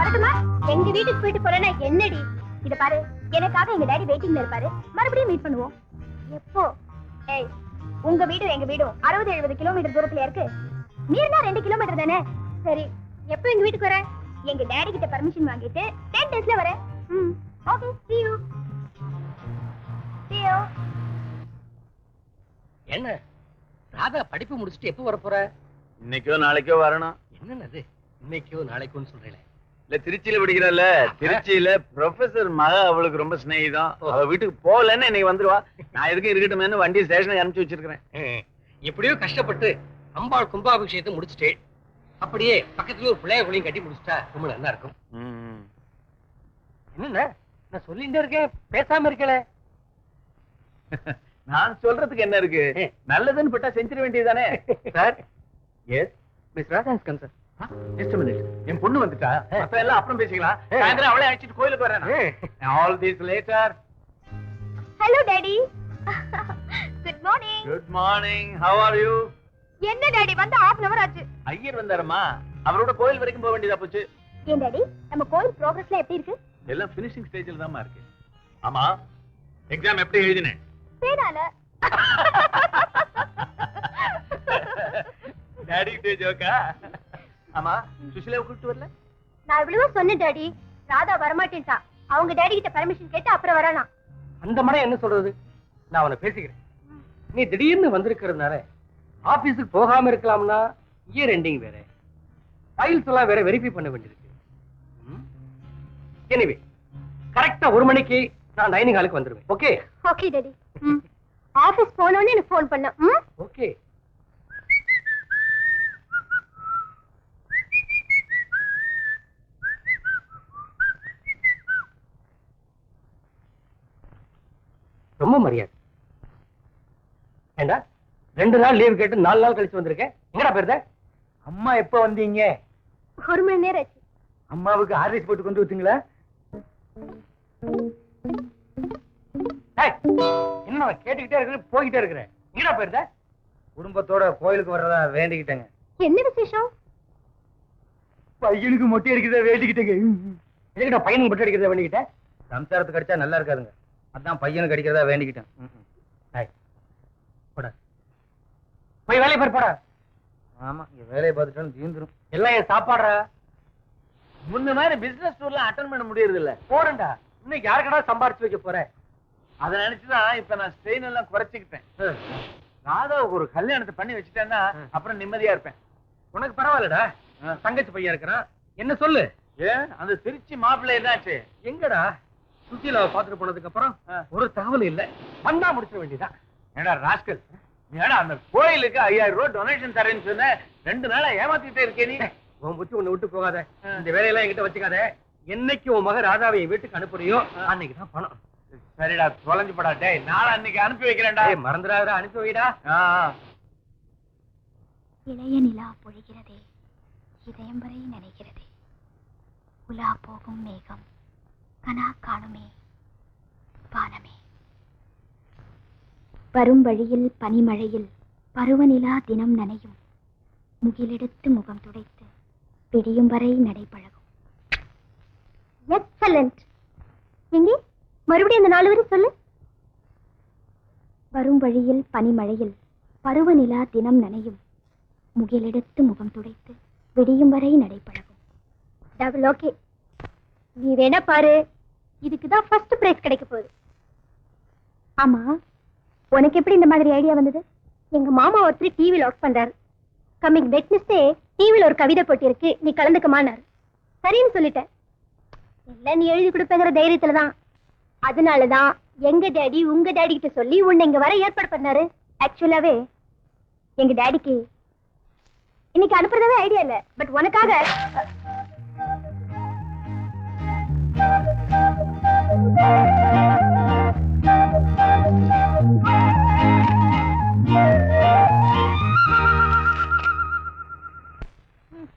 வரட்டுமா? எங்க வீட்டுக்கு போயிட்டு போறேன்னா என்னடி? இத பாரு, எனக்காக எங்க டாடி வெயிட்டிங்ல இருப்பாரு. மறுபடியும் மீட் பண்ணுவோம். எப்போ? ஏய், உங்க வீடும் எங்க வீடும் 60-70 கிலோமீட்டர் தூரத்துல இருக்கு. மீறினா 2 கிலோமீட்டர் தானே. சரி, எப்போ எங்க வீட்டுக்கு வர? எங்க டாடி கிட்ட பர்மிஷன் வாங்கிட்டு 10 டேஸ்ல வரேன். Okay, see you. see you. என்ன ராதா படிப்பு முடிச்சிட்டு எப்போ வர போற? இன்னைக்கோ நாளைக்கோ வரணும். என்னது இன்னைக்கோ நாளைக்கோன்னு சொல்றீங்களே? இல்ல திருச்சியில படிக்கிறல்ல, திருச்சியில ப்ரொஃபசர் மகா அவளுக்கு ரொம்ப ஸ்நேகிதம். அவ வீட்டுக்கு போகலன்னு இன்னைக்கு வந்துருவா. நான் எதுக்கும் இருக்கட்டுமேனு வண்டி ஸ்டேஷனுக்கு அனுப்பிச்சு வச்சிருக்கிறேன். எப்படியோ கஷ்டப்பட்டு அம்பாள் கும்பாபிஷேகத்தை முடிச்சுட்டே, அப்படியே பக்கத்துல ஒரு பிள்ளைய குழியும் கட்டி முடிச்சிட்டா ரொம்ப நல்லா இருக்கும். என்ன நான் சொல்லிட்டே இருக்கேன், பேசாம இருக்கல. நான் சொல்றதுக்கு என்ன இருக்கு? நல்லதுன்னு பட்டா செஞ்சிட வேண்டியதானே. Sir, yes miss Radha has come sir. Just a minute. என் பொண்ணு வந்துட்டா. அப்ப எல்லாம் அப்புறம் பேசிக்கலாம். சாயந்தரம் அவளை அழைச்சிட்டு கோயிலுக்கு வரேன். All this later. Hello daddy. Good morning. Good morning. How are you? என்ன டாடி வந்து 1/2 hour ஆச்சு. ஐயர் வந்தாரம்மா. அவரோட கோயில் வரைக்கும் போக வேண்டியதா போச்சு. ஏன் டாடி, நம்ம கோயில் ப்ரோகிரஸ்ல எப்படி இருக்கு? எல்லாம் ஃபினிஷிங் ஸ்டேஜ்ல தான்மா இருக்கு. ஆமா, எக்ஸாம் எப்படி எழுதினே? பேனால. டாடி டே ஜோக்கா. ஆமா, சுஷிலாவை கூப்பிட்டு வரல? நான் இவ்வளவு சொன்னேன் டாடி, ராதா வரமாட்டேன்டா. அவங்க டாடி கிட்ட பர்மிஷன் கேட்டு அப்புறம் வரலாம். அந்த மடம் என்ன சொல்றது? நான் அவனை பேசிக்கிறேன். நீ திடீர்னு வந்திருக்கிறதுனால ஆபீஸுக்கு போகாம இருக்கலாம்னா இயர் எண்டிங் வேற, ஃபைல்ஸ் எல்லாம் வேற வெரிஃபை பண்ண வேண்டியிருக்கு. எனிவே கரெக்டா 1 மணிக்கு நான் டைனிங் ஹாலுக்கு வந்துருவேன். ஓகே? Okay daddy. ஆபீஸ் போனோனே எனக்கு ஃபோன் பண்ணு. ஓகே. ரொம்ப மரியாதை. ஏண்டா 2 நாள் லீவ் கேட்டு 4 நாள் கழிச்சு வந்திருக்கேன். எங்கடா போயிருந்த? அம்மா எப்ப வந்தீங்க? 1 மணி நேரம் ஆச்சு. அம்மாவுக்கு ஆர்டர்ஸ் போட்டு கொண்டு வந்தீங்களா? என்ன கேட்டுக்கிட்டே இருக்கிற, போய்கிட்டே இருக்கிற. எங்கடா போயிருந்த? குடும்பத்தோட கோயிலுக்கு வர்றதா வேண்டிக்கிட்டேங்க. என்ன விசேஷம்? பையனுக்கு மொட்டை அடிக்கிறதா வேண்டிக்கிட்டேங்க. எதுக்கிட்ட பையனுக்கு மட்டும் அடிக்கிறத வேண்டிக்கிட்டேன்? சம்சாரத்துக்கு அடிச்சா நல்லா இருக்காதுங்க. அதான் பையனுக்கு அடிக்கிறதா வேண்டிக்கிட்டேன். போய் வேலையை பாருப்பா. ஆமா, இங்க வேலையை பார்த்துட்டோம் தீந்துரும். எல்லாம் என் சாப்பாடுறா. முன்ன மாதிரி பிசினஸ் டூர்லாம் அட்டன் பண்ண முடியறது இல்ல. போறேன்டா. இன்னைக்கு யாருக்கடா சம்பாரிச்சு வைக்க போறேன்? அதை நினைச்சுதான் இப்ப நான் ஸ்ட்ரெயின் எல்லாம் குறைச்சிக்கிட்டேன். ராதாவுக்கு ஒரு கல்யாணத்தை பண்ணி வச்சுட்டேன்னா அப்புறம் நிம்மதியா இருப்பேன். உனக்கு பரவாயில்லடா, தங்கச்சி பையன் இருக்கிறான். என்ன சொல்லு? ஏன் அந்த திருச்சி மாப்பிள்ளை என்னாச்சு? எங்கடா? சுத்தியில பாத்துட்டு போனதுக்கு அப்புறம் ஒரு தகவல் இல்ல. வந்தா முடிச்சிட வேண்டியதான். ஏடா ராஸ்கல், ஏடா அந்த கோயிலுக்கு 5000 ரூபாய் டொனேஷன் தரேன்னு சொன்ன 2 நாளா ஏமாத்திட்டே இருக்கே நீ. உன் புத்தி ஒண்ணு விட்டு போகாத. இந்த வேலையெல்லாம் என்கிட்ட வச்சுக்காத. என்னைக்கு உன் மக ராதாவை வீட்டுக்கு அனுப்புறியோ அன்னைக்கு தான் பணம். சரிடா, தொலைஞ்சு போடா. டேய், நாளை அன்னைக்கு அனுப்பி வைக்கிறேன்டா. மறந்துடாத, அனுப்பி வைடா. இளைய நிலா பொழிகிறதே, இதயம் வரை நினைக்கிறதே, உலா போகும் மேகம் கனா காணுமே வானமே. வரும் வழியில் பனிமழையில் பருவநிலா தினம் நனையும், முகிலெடுத்து முகம் துடைத்து பிடியும் வரை நடைபழகும். எக்ஸலண்ட். எங்கே மறுபடியும் அந்த 4 வரை சொல்லு. வரும் வழியில் பனிமழையில் பருவநிலா தினம் நனையும், முகிலெடுத்து முகம் துடைத்து விடியும் வரை நடைபழகும். Double okay. நீ வேணா பாரு, இதுக்குதான் ஃபர்ஸ்ட் பிரைஸ் கிடைக்க போகுது. ஆமா, உனக்கு எப்படி இந்த மாதிரி ஐடியா வந்தது? எங்க மாமா ஒருத்தர் டிவியில் ஒர்க் பண்றாரு. கம்மிங் வெட்னஸ்டே டிவியில் ஒரு கவிதை போட்டி இருக்கு, நீ கலந்துக்கமானாரு. சரின்னு சொல்லிட்டேன். இல்ல நீ எழுதி கொடுப்பேங்கிற தைரியத்துலதான். அதனாலதான் எங்க டாடி உங்க டாடி கிட்ட சொல்லி உன்னை இங்க வர ஏற்பாடு பண்ணாரு. ஆக்சுவலாவே எங்க டாடிக்கு இன்னைக்கு அனுப்புறதே ஐடியா இல்ல, பட் உனக்காக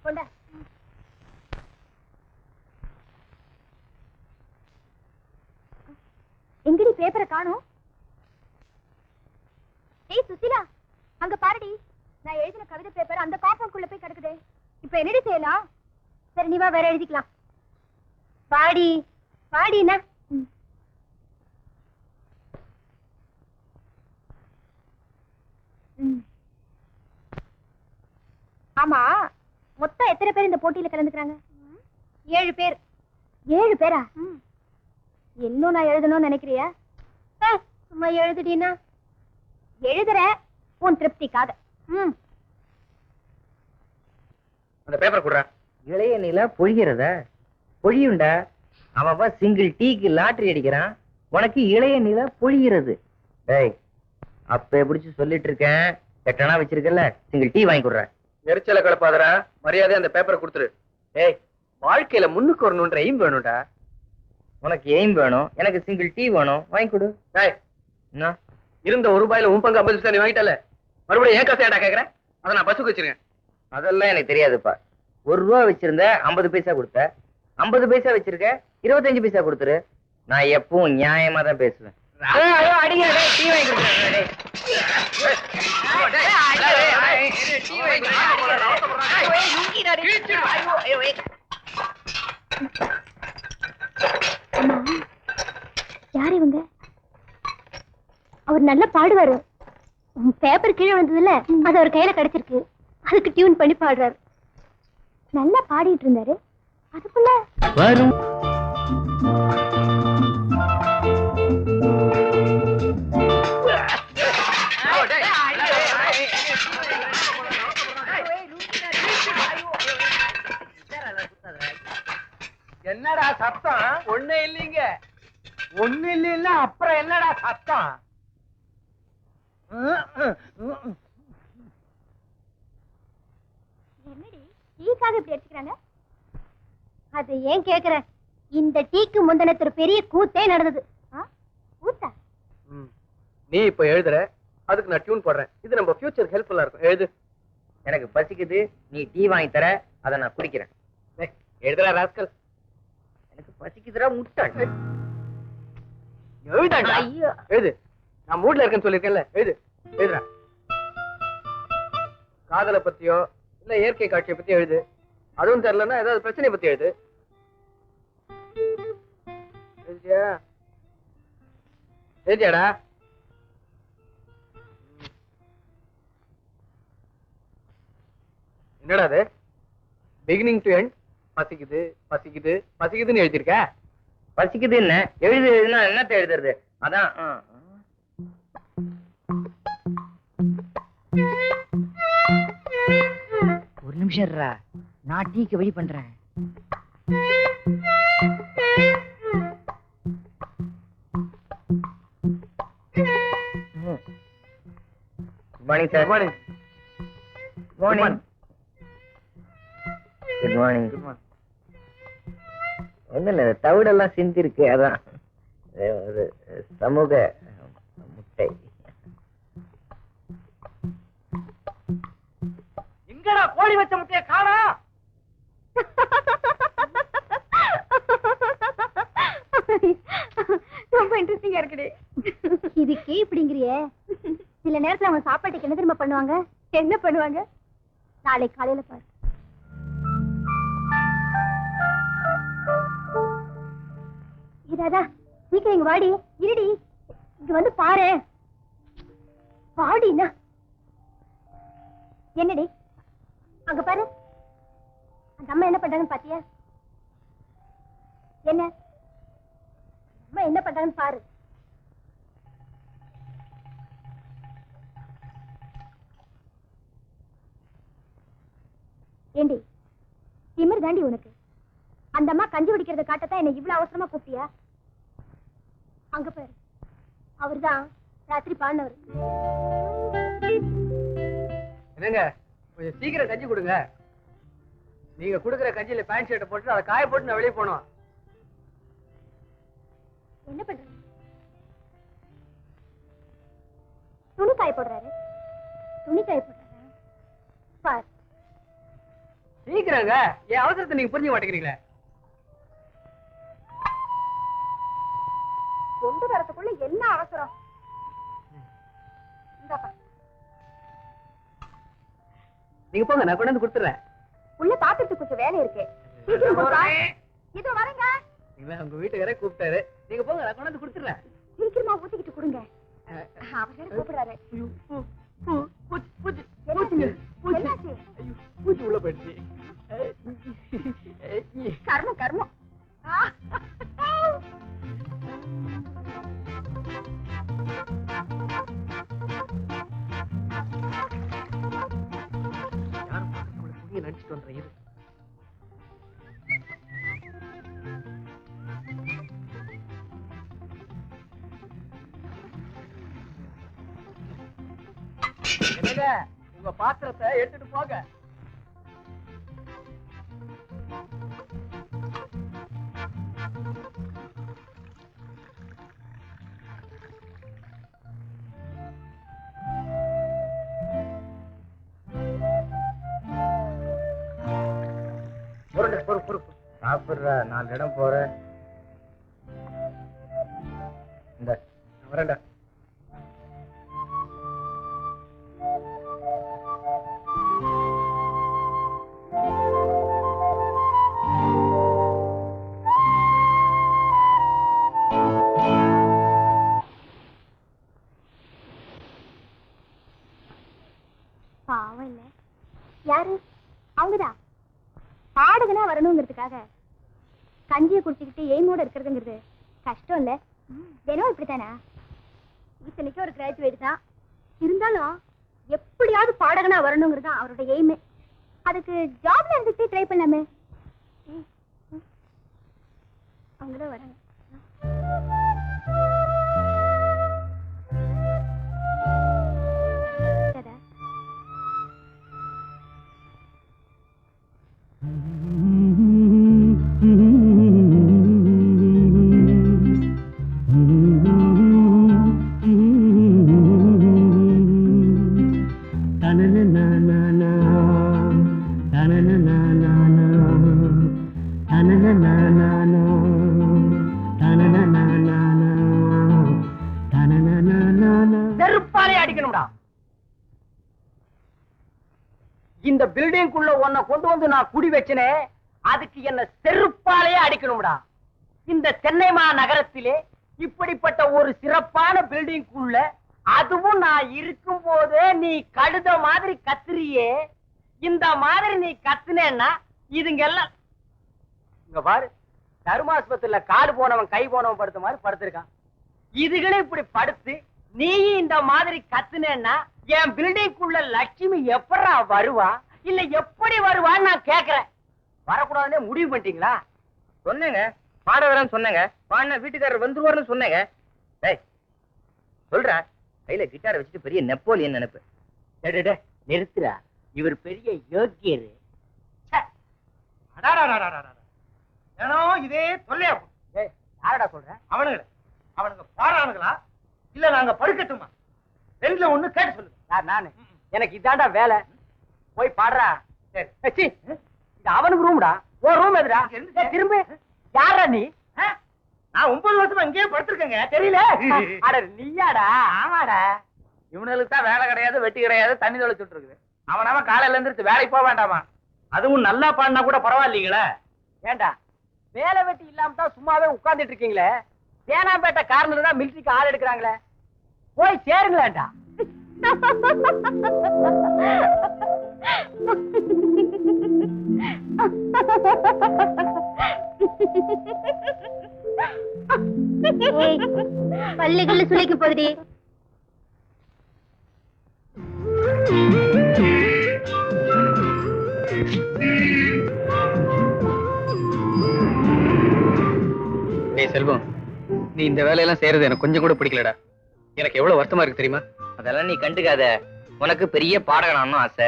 கொண்டா. எங்கடி பேப்பரை காணோம்? ஏய் சுசிலா, அங்க பாருடி, நான் எழுதின கவிதை பேப்பர் அந்த காம்பவுண்ட்குள்ள போய் கிடக்குதே. இப்ப என்னடி செய்யலாம்? சரி நீ வா, வேற எழுதிக்கலாம். பாடி பாடினா ஆமா, மொத்தம் எத்தனை பேர் இந்த போட்டியில கலந்துக்கிறாங்க? 7 பேர். 7 பேரா? இன்னும் நான் எழுதணும்னு நினைக்கிறியா? சும்மா எழுதுடினா எழுதுற உன் திருப்திக்காக. அந்த பேப்பர் குடுறா. இளைய நிலா பொழிகிறத பொழியுண்டா. அவன் சிங்கிள் டீக்கு லாட்டரி அடிக்கிறான், உனக்கு இளைய நிலா பொழிகிறது. டேய், அப்ப பிடிச்சு சொல்லிட்டு இருக்கேன், எட்டனா வச்சிருக்கல, சிங்கிள் டீ வாங்கி கொடுற. நெரிச்சல கலப்பாதரா, மரியாதை அந்த பேப்பரை கொடுத்துரு. ஏய், வாழ்க்கையில முன்னுக்கு வரணுன்ற எய்ம் வேணும்டா. உனக்கு எய்ம் வேணும், எனக்கு சிங்கிள் டீ வேணும், வாங்கி கொடு. டேய், என்ன இருந்த ₹1 உன் பங்கு 50 பைசா நீ வாங்கிட்டல, மறுபடியும் ஏன் காசு ஏடா கேக்குறேன்? அதை நான் பஸ்ஸுக்கு வச்சிருக்கேன். அதெல்லாம் எனக்கு தெரியாதுப்பா. ₹1 வச்சிருந்த 50 பைசா கொடுத்த, 50 பைசா வச்சிருக்க 25 பைசா கொடுத்துரு. நான் எப்பவும் நியாயமா தான் பேசுவேன். அடிங்க, டீ வாங்கி கொடுக்குறேன். யார் இவங்க? அவர் நல்லா பாடுவாரு. பேப்பர் கீழே வந்ததுல அது அவர் கையில கிடைச்சிருக்கு, அதுக்கு டியூன் பண்ணி பாடுறாரு. நல்லா பாடிட்டு இருந்தாரு, அதுக்குள்ள வரும் என்னடா சத்தம்? ஒண்ணு இல்லைங்க. ஒண்ணு இல்லைன்னா அப்புறம் என்னடா சத்தம்? என்னடி டீக்காக இப்படி அடிச்சுக்கிறாங்க? அது ஏன் கேக்குற? இந்த டீக்கு முந்தினத்து பெரிய கூத்தே நடந்தது. கூத்தா? நீ இப்ப எழுதுற, அதுக்கு நான் டியூன் போடுறேன். இது நம்ம ஃபியூச்சர் ஹெல்ப்ஃபுல்லா இருக்கும். எழுது. எனக்கு பசிக்குது, நீ டீ வாங்கி தர, அதை நான் குடிக்கிறேன். எழுதுறா ராஸ்கல். எனக்கு பசிக்குதுடா முட்டாள். எழுதாண்டா. எழுது. நான் மூட்ல இருக்கேன்னு சொல்லிருக்கேன்ல, எழுது. எழுதுறா. காதலை பத்தியோ இல்ல இயற்கை காட்சியை பத்தி எழுது. அதுவும் தெரியலன்னா ஏதாவது பிரச்சனை பத்தி எழுது. எழுதியா? எழுதியாடா? என்னடா அது? பிகினிங் டு எண்ட் பசிக்குது பசிக்குது பசிக்குதுன்னு எழுதிருக்க. பசிக்குது என்ன எழுதுனா என்னத்த எழுதுறது? அதான் ஒரு நிமிஷம் இருடா, நான் டீக்கு வெயிட் பண்றேன். Morning sir. Morning. Morning. Good morning. Good morning. ஒன்றும் இல்லை, தவிடெல்லாம் சிந்தி இருக்கு, அதான் ஒரு சமூக முட்டை. எங்கடா கோழி வச்ச முட்டையை காணா? ரொம்ப இன்ட்ரெஸ்டிங்கா இருக்குடி. இதுக்கே இப்படிங்கிறியே? சில நேரத்துல அவங்க சாப்பாட்டுக்கு என்ன திரும்ப பண்ணுவாங்க? என்ன பண்ணுவாங்க? நாளைக்கு காலையில பாரு. இதாதா, சீக்கிரம் இங்க வாடி. இருடி, இங்க வந்து பாரு. வாடினா என்னடி? அங்க பாரு, அந்த அம்மா என்ன பண்றாங்கன்னு பாத்தியா? என்ன அம்மா என்ன பண்றாங்கன்னு பாரு. ஏண்டி, திமிர் தாண்டி உனக்கு? அந்த அம்மா கஞ்சி குடிக்கிறத காட்டத்தான் என்ன இவ்வளவு அவசரமா கூப்பிட்டியா? அங்க பாரு, அவர்தான் ராத்திரி பாடினவர். என்னங்க, கொஞ்சம் சீக்கிரம் கஞ்சி கொடுங்க. நீங்க குடுக்கிற கஞ்சியில பேண்ட் ஷர்ட்டை போட்டு அதை காய போட்டு நான் வெளியே போனோம். என்ன பண்றது? துணி காய போடுறாரு. துணி காய போடுறாரு. பார், சீக்கிரங்க, என் அவசரத்தை நீங்க புரிஞ்சுக்க மாட்டேங்கிறீங்களே. கொண்டு வரதுக்குள்ள என்ன அவசரம்? நீங்க போங்க, நான் கொண்டு வந்து கொடுத்துறேன். உள்ள பாத்துட்டு கொஞ்சம் வேலை இருக்கு. சீக்கிரம் போடா. இதோ வரேங்க. இவன் உங்க வீட்டுக்காரே கூப்பிட்டாரு. நீங்க போங்க, நான் கொண்டாந்து கொடுத்துறேன். சீக்கிரமா ஊத்திக்கிட்டு கொடுங்க. அவர் வேற கூப்பிடுறாரு. என்னாச்சு? பூச்சி உள்ள போயிடுச்சு. கர்மம் கர்மம். யாரும் நம்மள புதிய நடிச்சிட்டு வந்தேன். இரு. என்னங்க, உங்க பாத்திரத்தை எடுத்துட்டு போங்க. பொறுப்பு சாப்பிடுற 4 இடம் போற இந்த வரேன்டா. பாவம் இல்ல. யாரு? அவங்கதான். பாடுகனா வரணுங்கிறதுக்காக கஞ்சியை குடிச்சுக்கிட்டு எய்மோட இருக்கிறதுங்கிறது கஷ்டம் இல்ல. தினம் இப்படித்தானா? இத்தனைக்கும் ஒரு கிராஜுவேட் தான். இருந்தாலும் எப்படியாவது பாடகனா வரணுங்கிறது தான் அவரோட எய்மே. அதுக்கு ஜாப்ல இருந்துட்டு ட்ரை பண்ணலாமே. அவங்கதான் வராங்க. செருப்பாலே அடிக்கணும்டா. இந்த பில்டிங்குள்ள உன்னை கொண்டு வந்து நான் குடி வச்சனே, அதுக்கு என்ன செருப்பாலே அடிக்கணும்டா. இந்த சென்னை மாநகரத்திலே இப்படிப்பட்ட ஒரு சிறப்பான பில்டிங்குள்ள, அதுவும் நான் இருக்கும் போதே நீ கழுத மாதிரி கத்துறியே. இந்த மாதிரி நீ கத்துனேன்னா இதுங்க எல்லாம் இங்க பாரு, தருமாஸ்பத்திரியில காடு போனவன் கை போனவன் படுத்த மாதிரி படுத்திருக்கான். இதுகளும் இப்படி படுத்து நீ இந்த மாதிரி கத்துனேன்னா என் பில்டிங்குள்ள லட்சுமி எப்படா வருவா, இல்ல எப்படி வருவான்னு நான் கேக்குறேன். வரக்கூடாதுன்னே முடிவு பண்ணிட்டீங்களா? சொன்னேங்க, பாட வரேன்னு சொன்னேங்க. பாடின வீட்டுக்காரர் வந்துருவாருன்னு சொன்னேங்க. சொல்ற கையில கிட்டாரை வச்சுட்டு பெரிய நெப்போலியன் நினைப்பு. நிறுத்துறா, இவர் பெரிய யோக்கியரு. ஏனோ இதே தொல்லையா யாரடா சொல்ற? அவனுங்க பாடுறானுங்களா இல்ல நாங்க படுக்கட்டுமா? ரெண்டுல ஒண்ணு கேட்டு சொல்லு. யார்? நானு. எனக்கு இதாண்டா வேலை. போய் பாடுறா. சரி, இது அவனுக்கு ரூம்டா. ஓ ரூம் எதுடா? திரும்ப யாரா நீ? நான் 9 வருஷமா இங்கேயே படுத்திருக்கேங்க, தெரியல? அட நீயாடா? ஆமாடா. இவனுக்கு தான் வேலை கிடையாது, வெட்டி கிடையாது, தண்ணி தொலைச்சுட்டு இருக்குது. அவன் காலையில இருந்து வேலைக்கு போக வேண்டாமா? அதுவும் நல்லா பாடினா கூட பரவாயில்லைங்களே. ஏண்டா வேலை வெட்டி இல்லாம தான் சும்மாவே உட்கார்ந்துட்டு இருக்கீங்களே? தேனாம்பேட்டை கார்னர்ல தான் மிலிட்டரிக்கு ஆள் எடுக்கிறாங்களே, போய் சேருங்களேன்டா. பள்ளிகள்ல சுளைக்க போகுது. செல்வம், நீ இந்த வேலையெல்லாம் செய்யறது எனக்கு கொஞ்சம் கூட பிடிக்கலடா. எனக்கு எவ்வளவு வருத்தமா இருக்கு தெரியுமா? அதெல்லாம் நீ கண்டுக்காத. உனக்கு பெரிய பாடகனான்னு ஆசை.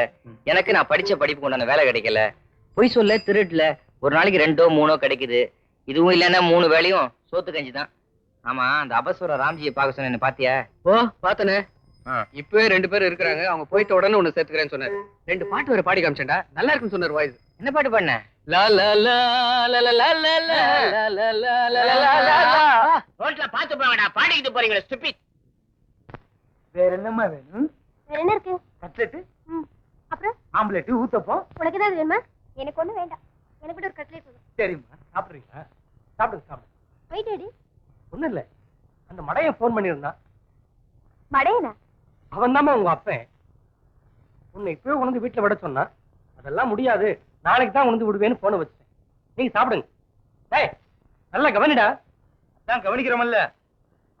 எனக்கு நான் படிச்ச படிப்புக்கு உண்டான வேலை கிடைக்கல. பொய் சொல்ல, திருட்டுல ஒரு நாளைக்கு 2ஓ 3ஓ கிடைக்குது. இதுவும் இல்லைன்னா 3 வேளையும் சோத்து கஞ்சி தான். ஆமா, அந்த அபஸ்வர ராம்ஜியை பார்க்க சொன்ன பாத்தியா? ஓ பாத்தனே. இப்பவே 2 பேர் இருக்கிறாங்க. அவங்க போயிட்ட உடனே ஒண்ணு சேர்த்துக்கிறேன்னு சொன்னாரு. 2 பாட்டு வேற பாடி காமிச்சேன்டா. நல்லா இருக்குன்னு சொன்னார் வாய்ஸ். என்ன பாட்டு பண்ண? லா லா லா லா லா லா லா லா லா லா லா லா. ரோட்ல பாத்து போங்கடா, பாடிக்கிட்டு போறீங்களே ஸ்டூபிட். வேற என்னமா வேணும்? வேற என்ன இருக்கு? கட்லெட், அப்புறம் ஆம்லெட், ஊத்தப்பம். உனக்கு ஏதாவது வேணுமா? எனக்கு ஒண்ணும் வேண்டாம். எனக்கு கூட ஒரு கட்லெட் போதும். சரிம்மா, சாப்பிடுறீங்களா? சாப்பிடுங்க சாப்பிடுங்க. போய் டாடி. ஒண்ணும் இல்ல, அந்த மடையன் போன் பண்ணியிருந்தான். மடையனா? அவன் தாமா உங்க அப்பன். உன்னை இப்பவே உணர்ந்து வீட்டுல விட சொன்னான். அதெல்லாம் முடியாது, நாளைக்கு தான் உணர்ந்து விடுவேன்னு போன வச்சுட்டேன். நீங்க சாப்பிடுங்க. டேய் நல்லா கவனிடா. அதான் கவனிக்கிறோமல்ல.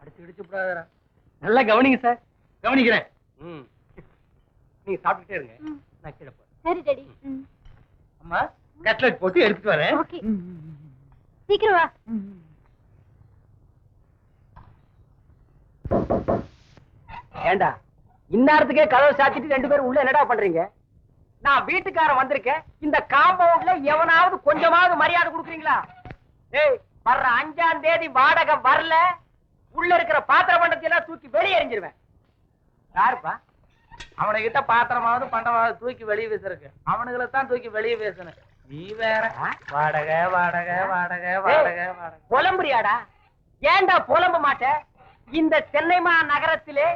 அடிச்சு இடிச்சு விடாதடா. நல்லா கவனிங்க சார். கவனிக்கிறேன். நீங்க சாப்பிட்டுட்டே இருங்க, ம். நான் கீழே போறேன். சரி டாடி. அம்மா கட்லெட் போட்டு எடுத்துட்டு வரேன். ஓகே. சீக்கிரம் வா. ஏண்டா இந்நேரத்துக்கே கதவை சாத்திட்டு 2 பேரும் உள்ள என்னடா பண்றீங்க? நான் வீட்டுக்காரன் வந்திருக்கேன். இந்த காம்பவுண்ட்ல எவனாவது கொஞ்சமாவது மரியாதை கொடுக்குறீங்களா? ஏய், வர்ற 5ஆம் தேதி வாடகை வரல, உள்ள இருக்கிற பாத்திர பண்டத்தை எல்லாம் தூக்கி வெளியே எறிஞ்சிருவேன். யாருப்பா? அவனை கிட்ட பாத்திரமாவது பண்டமாவது தூக்கி வெளியே வீசுறக்கு அவனுங்களை தான் தூக்கி வெளியே வீசணும். நீ வேற வாடகை வாடகை வாடகை வாடகை வாடகை புலம்புறியாடா? ஏண்டா புலம்ப மாட்ட? இந்த சென்னை நகரத்திலே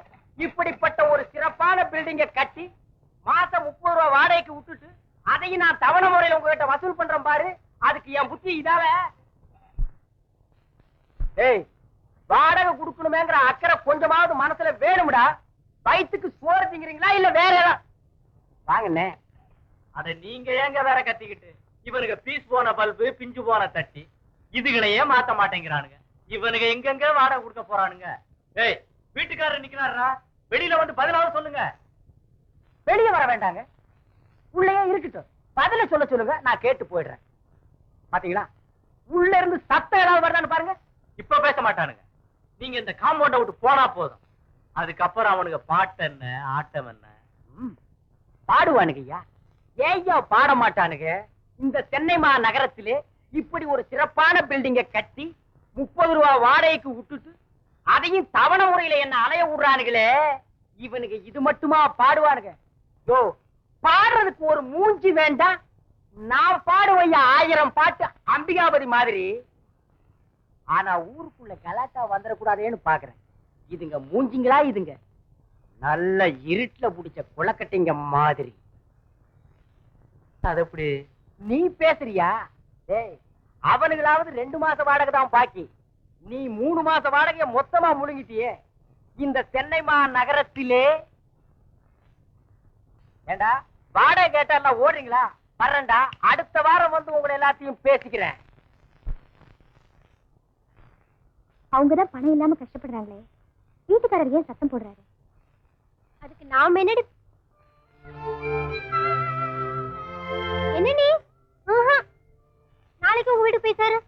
இப்படிப்பட்ட ஒரு சிறப்பான பில்டிங்க கட்டி மாசம் 30 ரூபாய் வாடகைக்கு விட்டுட்டு அதையும் நான் தவணை முறையில் உங்ககிட்ட வசூல் பண்றேன் பாரு. அதுக்கு என் புத்தி இதாவ? ஏய், வாடகை கொடுக்கணுமேங்கிற அக்கறை கொஞ்சமாவது மனசுல வேணும்டா. வயிற்றுக்கு சோறு திங்கிறீங்களா இல்ல வேற ஏதாவது? வாங்கண்ணே. அத நீங்க ஏங்க வேற கத்திக்கிட்டு? இவனுக்கு பீஸ் போன பல்பு பிஞ்சு போன தட்டி இதுகளையே மாத்த மாட்டேங்கிறானுங்க. இவனுக்கு எங்கெங்க வாடகை கொடுக்க போறானுங்க? ஏய், வீட்டுக்காரர் நிக்கிறாரா, வெளியில வந்து பதிலாவது சொல்லுங்க. வெளியே வர வேண்டாங்க, உள்ளே இருக்கட்டும். பதில சொல்ல சொல்லுங்க, நான் கேட்டு போயிடுறேன். பாத்தீங்களா, உள்ள இருந்து சத்தம் ஏதாவது வருதான்னு பாருங்க. இப்ப பேச மாட்டானுங்க. நீங்க இந்த காம்பவுண்ட விட்டு போனா போதும். அதுக்கப்புறம் அவனுக்கு பாட்டு என்ன ஆட்டம் என்ன? பாடுவானுங்க ஐயா. ஏய்யா பாட மாட்டானுங்க? இந்த சென்னை நகரத்திலே இப்படி ஒரு சிறப்பான பில்டிங்க கட்டி 30 ரூபாய் வாடகைக்கு விட்டுட்டு அதையும் தவணை முறையில என்ன அலைய விடுறானுங்களே, இவனுக்கு இது மட்டுமா பாடுவானுங்க? யோ, பாடுறதுக்கு ஒரு மூஞ்சி வேண்டாம்? நான் பாடுவையா 1000 பாட்டு அம்பிகாபதி மாதிரி. ஆனா ஊருக்குள்ள கலாட்டா வந்துடக்கூடாதேன்னு பாக்குறேன். இதுங்க மூஞ்சிங்களா? இதுங்க நல்ல இருட்டுல புடிச்ச குளக்கட்டைங்க மாதிரி. அது எப்படி? நீ பேசுறியா? டேய், அவனுங்களாவது 2 மாச வாடகை தான் பாக்கி. நீ 3 மாச வாடகைய மொத்தமா முழுங்கிட்டியே. இந்த சென்னை நகரத்திலே ஏண்டா வாடகை கேட்டா எல்லாம் ஓடுறீங்களா? வர்றேன்டா, அடுத்த வாரம் வந்து உங்களை எல்லாத்தையும் பேசிக்கிறேன். அவங்கதான் பணம் இல்லாம கஷ்டப்படுறாங்களே, வீட்டுக்காரர் ஏன் சத்தம் போடுறாரு? அதுக்கு நாம என்னடி? என்ன நீ? நாளைக்கு உங்க வீட்டுக்கு போய் சாரு.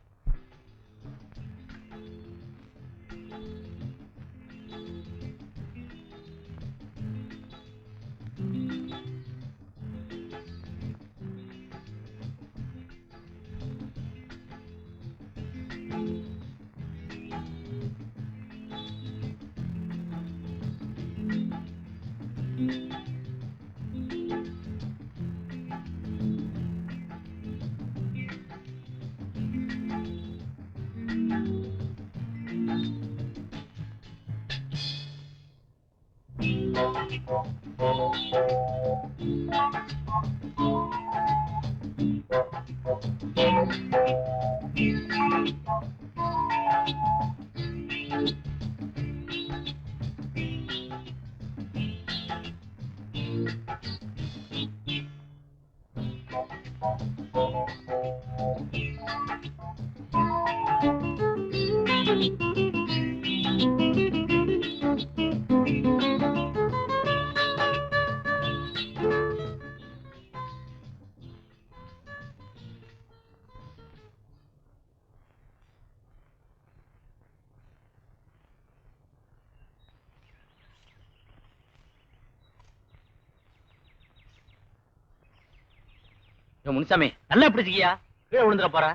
முனிசாமி நல்லா பிடிச்சிக்கியா? கீழே விழுந்துட போற.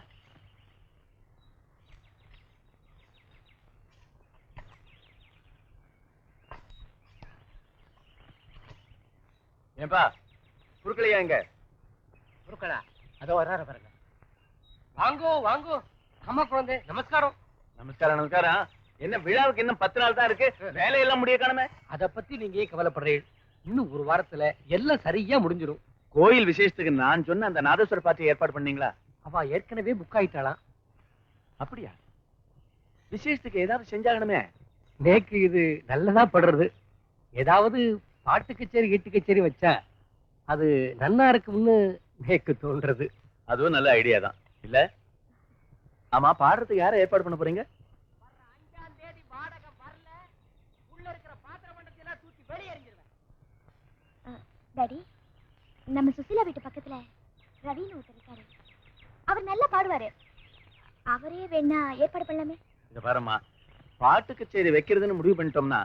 ஏன்பா குறுக்கலையா? இங்க குறுக்கடா, அதோ வர்றாரு பாருங்க. வாங்கோ வாங்கோ. ஆமா குழந்தை, நமஸ்காரம். நமஸ்காரம் நமஸ்காரம். என்ன விழாவுக்கு இன்னும் 10 நாள் தான் இருக்கு, வேலையெல்லாம் முடிய காணுமே. அத பத்தி நீங்க ஏன் கவலைப்படுறீங்க? இன்னும் ஒரு வாரத்துல எல்லாம் சரியா முடிஞ்சிடும். கோயில் விசேஷத்துக்கு நான் சொன்ன அந்த நாதஸ்வர பார்ட்டி ஏற்பாடு பண்ணீங்களா? அவ ஏற்கனவே புக் ஆயிட்டாளாம். அப்படியா? விசேஷத்துக்கு ஏதாவது செஞ்சாகணுமே. நேக்கு இது நல்லதா படுறது. ஏதாவது பாட்டு கச்சேரி கெட்டு கச்சேரி வச்சா அது நன்னா இருக்கும்னு நேக்கு தோன்றது. அதுவும் நல்ல ஐடியா தான் இல்ல? ஆமா, பாடுறதுக்கு யாரை ஏற்பாடு பண்ண போறீங்க? வர்ற 5ஆம் தேதி வாடகை வரல, உள்ள இருக்கிற பாத்திர மண்டலத்தை எல்லாம் தூக்கி வெளியே எறிஞ்சிருவேன். டாடி, நம்ம சுசிலா வீட்டு பக்கத்துல ரவின்னு ஒருத்தர் இருக்காரு. அவர் நல்லா பாடுவாரு. அவரே வேணா ஏற்பாடு பண்ணலாமே. இங்க பாரும்மா, பாட்டு கச்சேரி வைக்கிறதுன்னு முடிவு பண்ணிட்டோம்னா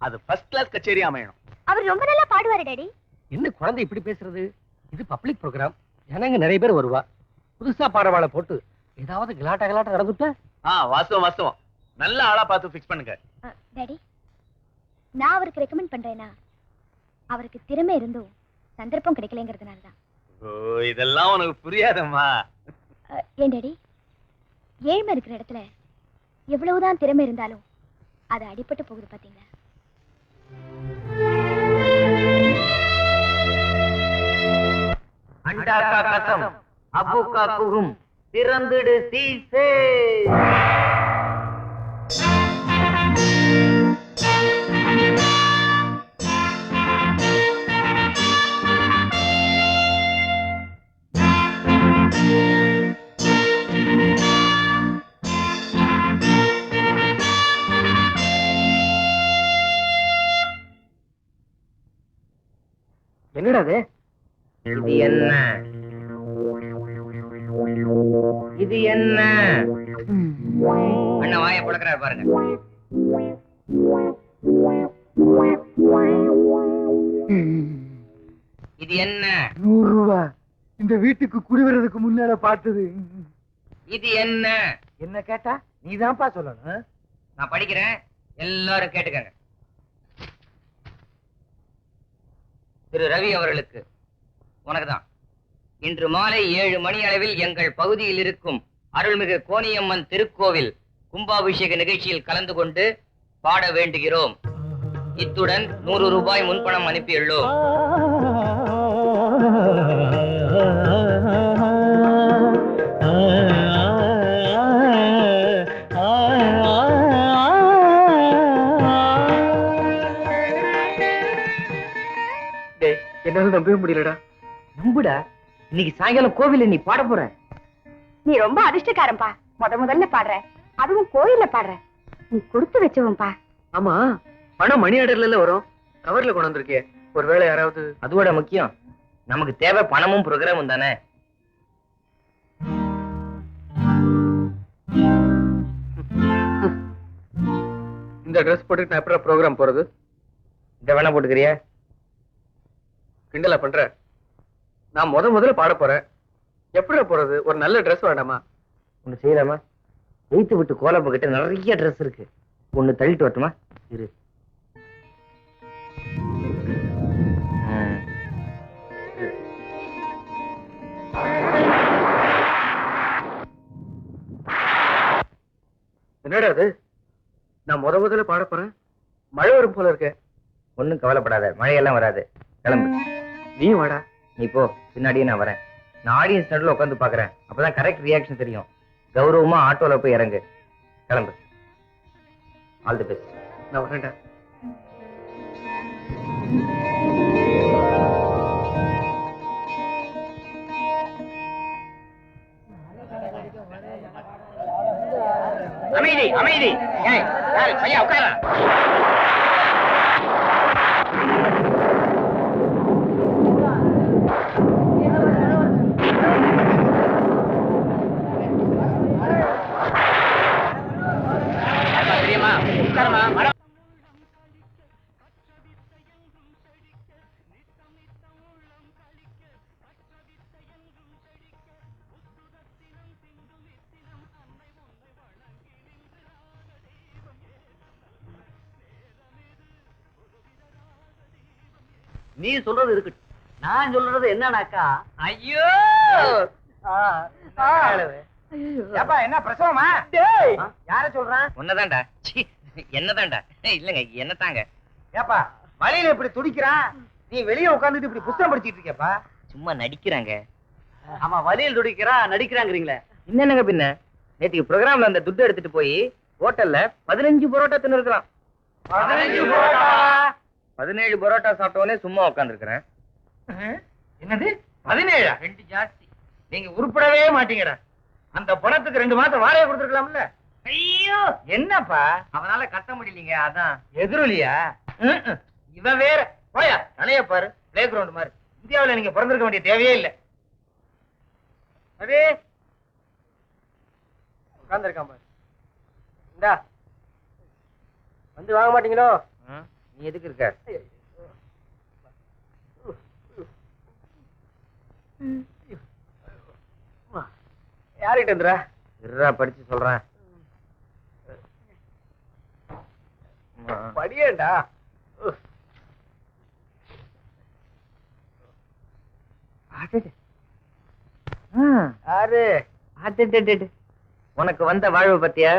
அது ஃபர்ஸ்ட் கிளாஸ் கச்சேரி அமையணும். அவர் ரொம்ப நல்லா பாடுவாரு டாடி. என்ன குழந்தை இப்படி பேசுறது? இது பப்ளிக் ப்ரோக்ராம், ஜனங்க நிறைய பேர் வருவா. புதுசா பாடவாளை போட்டு ஏதாவது கலாட்டா நடந்துட்டா? வாஸ்தவம் வாஸ்தவம். நல்ல ஆளா பார்த்து ஃபிக்ஸ் பண்ணுங்க. டாடி, நான் அவருக்கு ரெக்கமெண்ட் பண்றேன்னா அவருக்கு திறமை இருந்தும் சந்தர்ப்பம் கிடைக்கலங்கிறதுனால தான். ஓ, இதெல்லாம் உனக்கு புரியாதம்மா. ஏன் டாடி, ஏழ்மை இருக்கிற இடத்துல எவ்வளவுதான் திறமை இருந்தாலும் அது அடிபட்டு போகுது பாத்தீங்களா? அண்டா கா கசம் அப்பு கா குகும் திறந்துடு சீசே. என்னடா அது? இது என்ன? இது என்ன? அண்ணா வாயை புழக்கிறாரு பாருங்க. இது என்ன? 100 ரூபாய். இந்த வீட்டுக்கு குடி வர்றதுக்கு முன்னால பார்த்தது. இது என்ன? என்ன கேட்டா நீதான்ப்பா சொல்லணும். நான் படிக்கிறேன், எல்லாரும் கேட்டுக்கங்க. திரு ரவி அவர்களுக்கு உனக்குதான். இன்று மாலை 7 மணி அளவில் எங்கள் பகுதியில் இருக்கும் அருள்மிகு கோணியம்மன் திருக்கோவில் கும்பாபிஷேக நிகழ்ச்சியில் கலந்து கொண்டு பாட வேண்டுகிறோம். இத்துடன் 100 ரூபாய் முன்பணம் அனுப்பியுள்ளோம். என்னால நம்பவே முடியலடா. நம்புடா, இன்னைக்கு சாயங்காலம் கோவில்ல நீ பாட போற. நீ ரொம்ப அதிர்ஷ்டக்காரன்பா. முதல்ல பாடுற, அதுவும் கோயில்ல பாடுற. நீ கொடுத்து வச்சவன்பா. ஆமா, பணம் மணி ஆர்டர்ல வரும், கவர்ல கொண்டு வந்திருக்கே. ஒருவேளை யாராவது. அதோட முக்கியம், நமக்கு தேவை பணமும் ப்ரோக்ராமும் தானே. இந்த ட்ரெஸ் போட்டுட்டு நான் எப்பறம் ப்ரோக்ராம் போறது? இத வேணா போட்டுக்கிறியா? கிண்டலா பண்ற? நான் முதல்ல பாட போறேன். எப்படி போறது? ஒரு நல்ல ட்ரெஸ் வேண்டாமா? ஒண்ணு செய்யலாமா? எய்த்து விட்டு கோலப்ப கிட்ட நிறைய ட்ரெஸ் இருக்கு, ஒண்ணு தள்ளிட்டு வரட்டுமா? இரு. என்னடா அது? நான் முதல்ல பாட போறேன், மழை வரும் போல இருக்க. ஒண்ணும் கவலைப்படாத, மழையெல்லாம் வராது. கிளம்பு. நீ வாடா. நீ போ, பின்னாடியே நான் வரேன். நான் ஆடியன்ஸ் நடுவில் உட்காந்து பாக்குறேன், அப்பதான் கரெக்ட் ரியாக்ஷன் தெரியும். கௌரவமா ஆட்டோல போய் இறங்கு. கிளம்பு. All the best. நான் வரேன்டா. அமைதி அமைதி. ஏய், யாரு பையா உட்கார. தெரியுமா? உட்காரமா. நீ சொல்றது இருக்கு, நான் சொல்றது என்னன்னாக்கா. ஐயோ, ஏப்பா என்ன பிரசவமா? யார சொல்றான்? உன்னதான்டா. என்னதான்டா? இல்லங்க, என்னதாங்க. ஏப்பா வழியில இப்படி துடிக்கிறான், நீ வெளியே உட்கார்ந்துட்டு இப்படி புத்தகம் படிச்சிட்டு இருக்கியப்பா. சும்மா நடிக்கிறாங்க. ஆமா, வழியில் துடிக்கிறான் நடிக்கிறாங்கிறீங்களே. என்னங்க பின்ன? நேற்றுக்கு ப்ரோக்ராம்ல அந்த துட்டு எடுத்துட்டு போய் ஹோட்டல்ல 15 பரோட்டா தின்னு இருக்கலாம். 17 பரோட்டா சாப்பிட்டவனே சும்மா உட்காந்துருக்கிறேன். என்னது 17? 2 ஜாஸ்தி. நீங்க உருப்படவே மாட்டீங்கடா. அந்த பணத்துக்கு 2 மாசம் வாடகை கொடுத்துருக்கலாம்ல. ஐயோ என்னப்பா அவனால கட்ட முடியலீங்க. அதான் எதிரொலியா? இவன் வேற. போயா நனைய பாரு. பிளே கிரவுண்ட் மாதிரி. இந்தியாவில் நீங்க பிறந்திருக்க வேண்டிய தேவையே இல்லை. அதே உட்கார்ந்துருக்கான் பாரு. இந்தா வந்து வாங்க மாட்டீங்களோ? நீ எதுக்கு இருக்க? யார்கிட்ட இருந்துற? இருடா படிச்சு சொல்றேன். படியேண்டா. யாரு? உனக்கு வந்த வாழ்வு பத்தியா?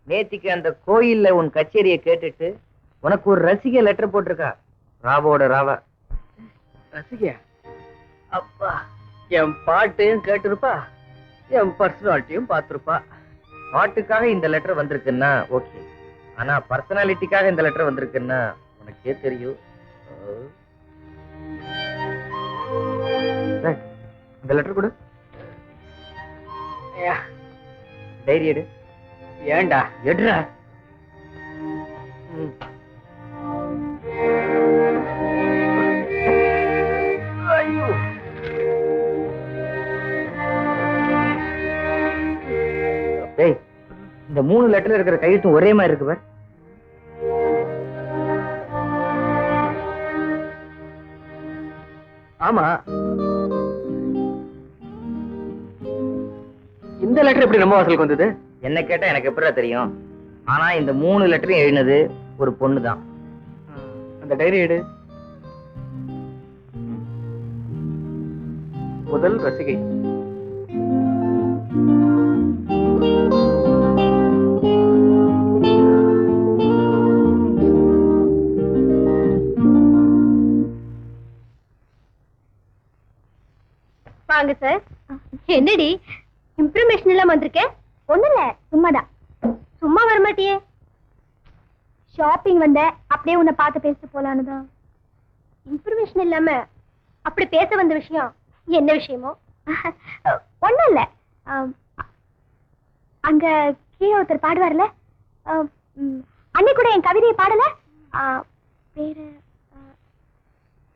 நேத்திக்கு அந்த கோயில்ல உன் கச்சேரியை கேட்டுட்டு உனக்கு ஒரு ரசிகை லெட்டர் போட்டிருக்கா. ராவோட ராவா. ரசிகையா? அப்பா என் பாட்டையும் கேட்டிருப்பா, என் பர்சனாலிட்டியும் பார்த்திருப்பா. பாட்டுக்காக இந்த லெட்டர் வந்திருக்குன்னா ஓகே, ஆனா பர்சனாலிட்டிக்காக இந்த லெட்டர் வந்திருக்குன்னா உனக்கே தெரியும். இந்த லெட்டர் கொடு. டைரி எடு. ஏண்டா? எடுறா. ஐயோ டேய், இந்த 3 லெட்டர்ல இருக்கிற கையெழுத்தும் ஒரே மாதிரி இருக்கு பார். ஆமா, இந்த லெட்டர் எப்படி நம்ம வாசலுக்கு வந்தது? என்ன கேட்டா எனக்கு எப்படிடா தெரியும்? ஆனா இந்த 3 லெட்டரையும் எழுதினது ஒரு பொண்ணு தான். அந்த டைரி எடு. முதல் ரசிகை. வாங்க சார். என்னடி இன்ஃபர்மேஷன் எல்லாம் வந்திருக்கேன்? ஒண்ணு இல்ல, சும்மாதான். சும்மா வரமாட்டியே? ஷாப்பிங் வந்த, அப்படியே உன்னை பார்த்து பேசிட்டு போலான்னு தான். இன்ஃபர்மேஷன் இல்லாம அப்படி பேச வந்த விஷயம் என்ன விஷயமோ? ஒண்ணும் இல்ல, அங்க கீழே ஒருத்தர் பாடுவார்ல, அன்னை கூட என் கவிதையை பாடல. பேரு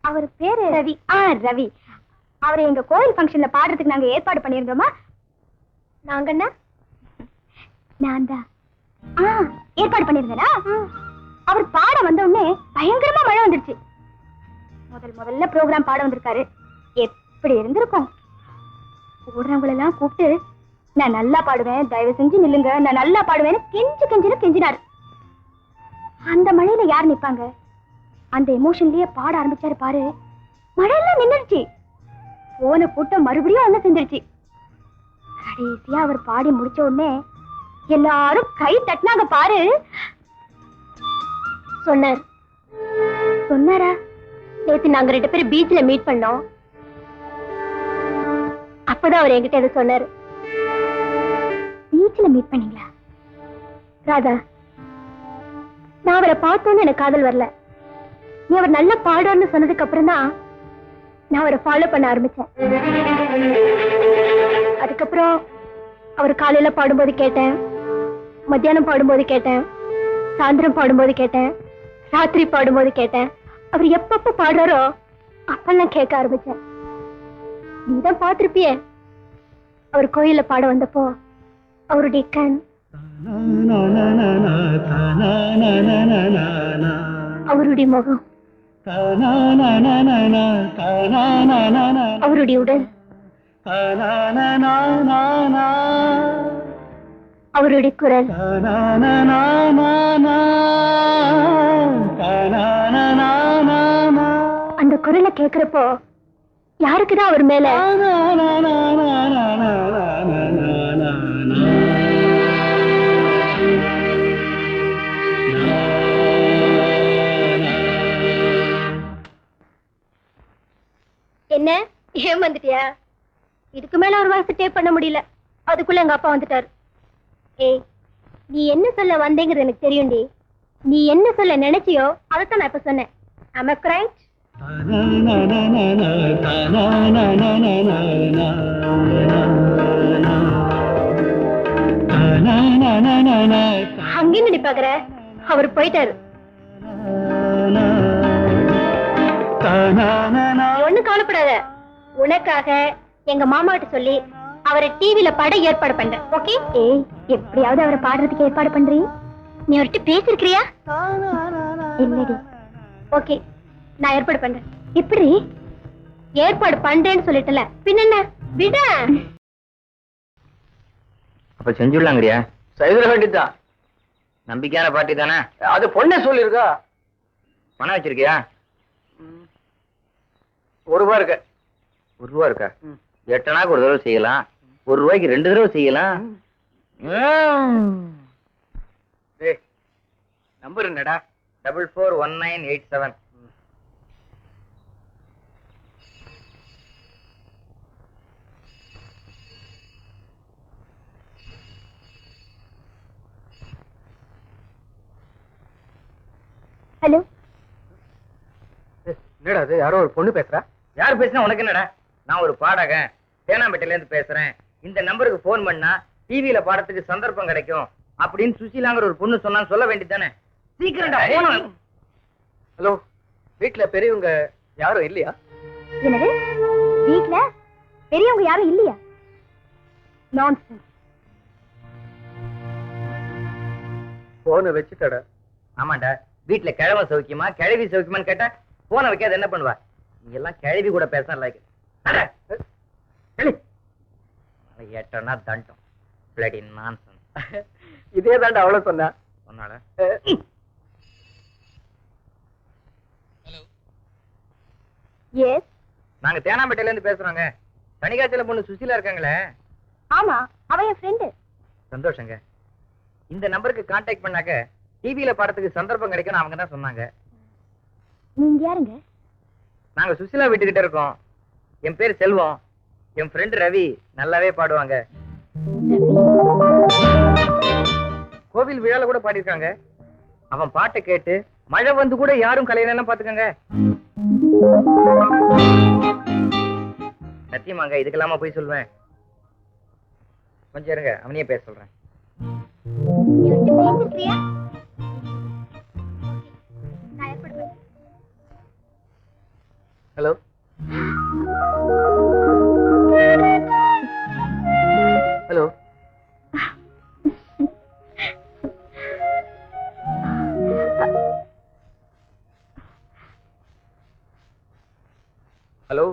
அவர் பேரு ரவி. ரவி. அவரை எங்க கோயில் ஃபங்க்ஷன்ல பாடுறதுக்கு நாங்க ஏற்பாடு பண்ணியிருந்தோமா? நாங்க என்ன? நான் தான் ஏற்பாடு பண்ணிருந்தேனா? அவர் பாட வந்த உடனே பயங்கரமா மழை வந்துருச்சு. முதல்ல ப்ரோக்ராம் பாட வந்திருக்காரு. எப்படி இருந்திருக்கும்? ஓடுறவங்களெல்லாம் கூப்பிட்டு நான் நல்லா பாடுவேன், தயவு செஞ்சு நில்லுங்க, நான் நல்லா பாடுவேன்னு கெஞ்சினாரு. அந்த மழையில யார் நிப்பாங்க? அந்த எமோஷன்லயே பாட ஆரம்பிச்சாரு பாரு. மழையெல்லாம் நின்னுடுச்சு. போன கூட்டம் மறுபடியும் ஒண்ணு செஞ்சிருச்சு. கடைசியா அவர் பாடி முடிச்ச உடனே எல்லாரும் கை தட்டினாங்க பாரு. சொன்னாரா? நேத்து நாங்க 2 பேரும் பீச்ல மீட் பண்ணோம். அப்பதான் அவர் என்கிட்ட எதை சொன்னாரு. பீச்ல மீட் பண்ணீங்களா? ராதா, நான் அவரை பார்த்தோன்னு எனக்கு காதல் வரல. நீ அவர் நல்லா பாடுவார்னு சொன்னதுக்கு அப்புறம் தான் நான் அவரை ஃபாலோ பண்ண ஆரம்பிச்சேன். அதுக்கப்புறம் அவர் காலையில பாடும்போது கேட்டேன், மத்தியானம் பாடும்போது கேட்டேன், சாயந்தரம் பாடும்போது கேட்டேன், ராத்திரி பாடும்போது கேட்டேன். அவர் எப்பப்ப பாடுறாரோ அப்பெல்லாம் கேட்க ஆரம்பிச்சேன். நீதான் பார்த்திருப்பியே, அவர் கோயில்ல பாட வந்தப்போ அவருடைய கண், அவருடைய முகம், அவருடைய உடல், அவருடைய குரல், அந்த குரலை கேக்குறப்போ யாருக்குதான் அவர் மேல என்ன ஏன் வந்துட்டியா? இதுக்கு மேல ஒரு வாரத்தை டேப் பண்ண முடியல. அதுக்குள்ள எங்க அப்பா வந்துட்டாரு. ஏய், நீ என்ன சொல்ல வந்தேங்கிறது எனக்கு தெரியும்டி. நீ என்ன சொல்ல நினைச்சியோ அதைத்தான் நான் இப்ப சொன்னேன். Am I correct? அங்கே நடி பாக்குற, அவர் போயிட்டாரு. ஒண்ணு கவலைப்படாத, உனக்காக எங்க மாமா கிட்ட சொல்லி அவரை டிவில பாட ஏற்பாடு பண்றேன். ஓகே? ஏய், எப்படியாவது அவரை பாடுறதுக்கு ஏற்பாடு பண்றீ? நீ அவர்கிட்ட பேசிருக்கிறியா? இல்லடி. ஓகே, நான் ஏற்பாடு பண்றேன். எப்படி ஏற்பாடு பண்றேன்னு சொல்லிட்டல, பின்ன என்ன விட. அப்ப செஞ்சுடலாங்கறியா? செய்திட வேண்டியதுதான். நம்பிக்கையான பார்ட்டி தானே? அது பொண்ணே சொல்லிருக்கா. பணம் வச்சிருக்கியா? ₹1 இருக்கு. ₹1 இருக்கா? 8 நாளுக்கு ஒரு தடவை செய்யலாம், ₹1 2 தடவை செய்யலாம். டேய், நம்பர் என்னடா? 441987. ஹலோ, என்னடா அது? யாரோ ஒரு பொண்ணு பேசுறா. யார் பேசினா உனக்கு என்னடா? நான் ஒரு பாடகன், தேனாம்பேட்டையில இருந்து பேசுறேன். இந்த நம்பருக்கு போன் பண்ணா டிவியில பாடத்துக்கு சந்தர்ப்பம் கிடைக்கும் அப்படின்னு சுசீலாங்கிற ஒரு பொண்ணு சொன்னா சொல்ல வேண்டியதானே? சீக்கிரம்டா போன். ஹலோ, வீட்டுல பெரியவங்க யாரும் இல்லையா? என்னது? வீட்ல பெரியவங்க யாரும் இல்லையா? நான்சென்ஸ். போனை வச்சுட்டடா. ஆமாண்டா, வீட்டுல கிழவ சௌக்கியமா கிழவி சௌக்கியமான்னு கேட்டா போனை வைக்காத என்ன பண்ணுவா? நீ எல்லாம் கிழவி கூட பேச லைக் ஏட்டனா தண்டம் பிளடி நான்சென்ஸ். இதே தாண்டா அவ்வளவு சொன்னா. சொன்னால எஸ், நாங்க தேனாம்பேட்டையில இருந்து பேசுறோங்க. தனிகாட்சியில பொண்ணு சுசீலா இருக்காங்களே? ஆமா, அவ என் ஃப்ரெண்டு. சந்தோஷங்க. இந்த நம்பருக்கு கான்டாக்ட் பண்ணாக்க டிவியில பாடத்துக்கு சந்தர்ப்பம் கிடைக்கும்னு அவங்க தான் சொன்னாங்க. நீங்க யாருங்க? நாங்க சுசீலா வீட்டுக்கிட்ட இருக்கோம். என் பேர் செல்வம். என் ஃப்ரெண்டு ரவி நல்லாவே பாடுவாங்க. கோவில் விழால கூட பாடியிருக்காங்க. அவன் பாட்டை கேட்டு மழை வந்து கூட யாரும் கலையிலாம் பாத்துக்கங்க. சத்தியமாங்க, இதுக்கெல்லாமா போய் சொல்வேன். கொஞ்சம் இருங்க, அவனையே பேச சொல்றேன். நீ வந்து பேசிருக்கியா? நான் ஏற்பாடு பண்றேன். Hello, hello. Hello,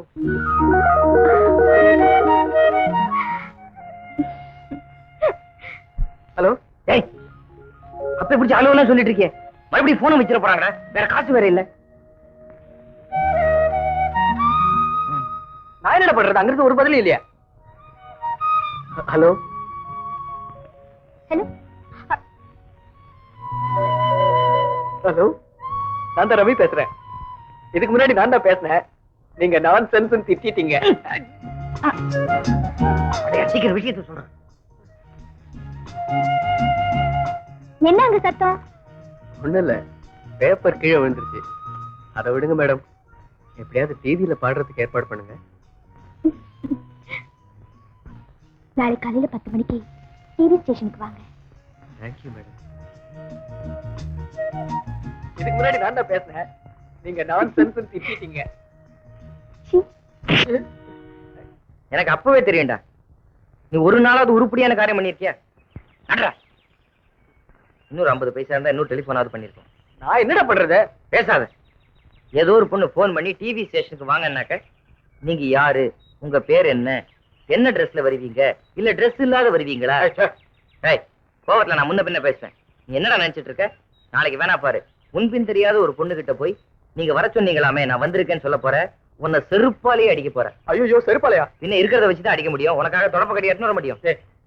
hello. ஏய், அப்ப பிடிச்ச அளவுலாம் சொல்லிட்டு இருக்கே, மறுபடியும் போனை வச்சிட போறாங்கடா. வேற காசு வேற இல்ல. நான் என்னடா பண்றது? அங்கிருந்து ஒரு பதிலும் இல்லையா? Hello, hello. ஹலோ. நான் தான் ரவி பேசுறேன். இதுக்கு முன்னாடி நான் தான் பேசினேன். நீங்க நான் சென்ஸ் திட்டிட்டீங்க. சீக்கிரம் விஷயத்த சொல்றேன். என்ன அங்க சத்தம்? ஒண்ணும் இல்ல, பேப்பர் கீழே விழுந்துருச்சு. அதை விடுங்க மேடம். எப்படியாவது டிவியில பாடுறதுக்கு ஏற்பாடு பண்ணுங்க. நாளை காலையில 10 மணிக்கு டிவி ஸ்டேஷனுக்கு வாங்க. Thank you madam. இதுக்கு முன்னாடி நான் தான் பேசினேன். நீங்க நான் சென்ஸ் திட்டிட்டீங்க. எனக்கு அப்பவே தெரியும்டா, நீ ஒரு நாளாவது உருப்படியான காரியம் பண்ணிருக்கியா? நடரா. இன்னொரு 50 பைசா இருந்தா இன்னொரு டெலிபோனாவது பண்ணிருக்கோம். நான் என்னடா பண்றது? பேசாத. ஏதோ ஒரு பொண்ணு போன் பண்ணி டிவி ஸ்டேஷனுக்கு வாங்கன்னாக்க நீங்க யாரு, உங்க பேர் என்ன, என்ன ட்ரெஸ்ல வருவீங்க, இல்ல ட்ரெஸ் இல்லாத வருவீங்களா? ஏய், கோவத்துல நான் முன்ன பின்ன பேசுவேன். நீ என்னடா நினைச்சிட்டு இருக்க? நாளைக்கு வேணா பாரு, முன்பின் தெரியாத ஒரு பொண்ணு கிட்ட போய் நீங்க வர சொன்னீங்களாமே, நான் வந்திருக்கேன்னு சொல்ல போற. உன்னை செருப்பாலேயே அடிக்க போறேன். ஐயோ, செருப்பாலையா? பின்ன இருக்கிறத வச்சுதான் அடிக்க முடியும். உனக்காக தொடப்ப கட்டி எடுத்துன்னு வர முடியும்.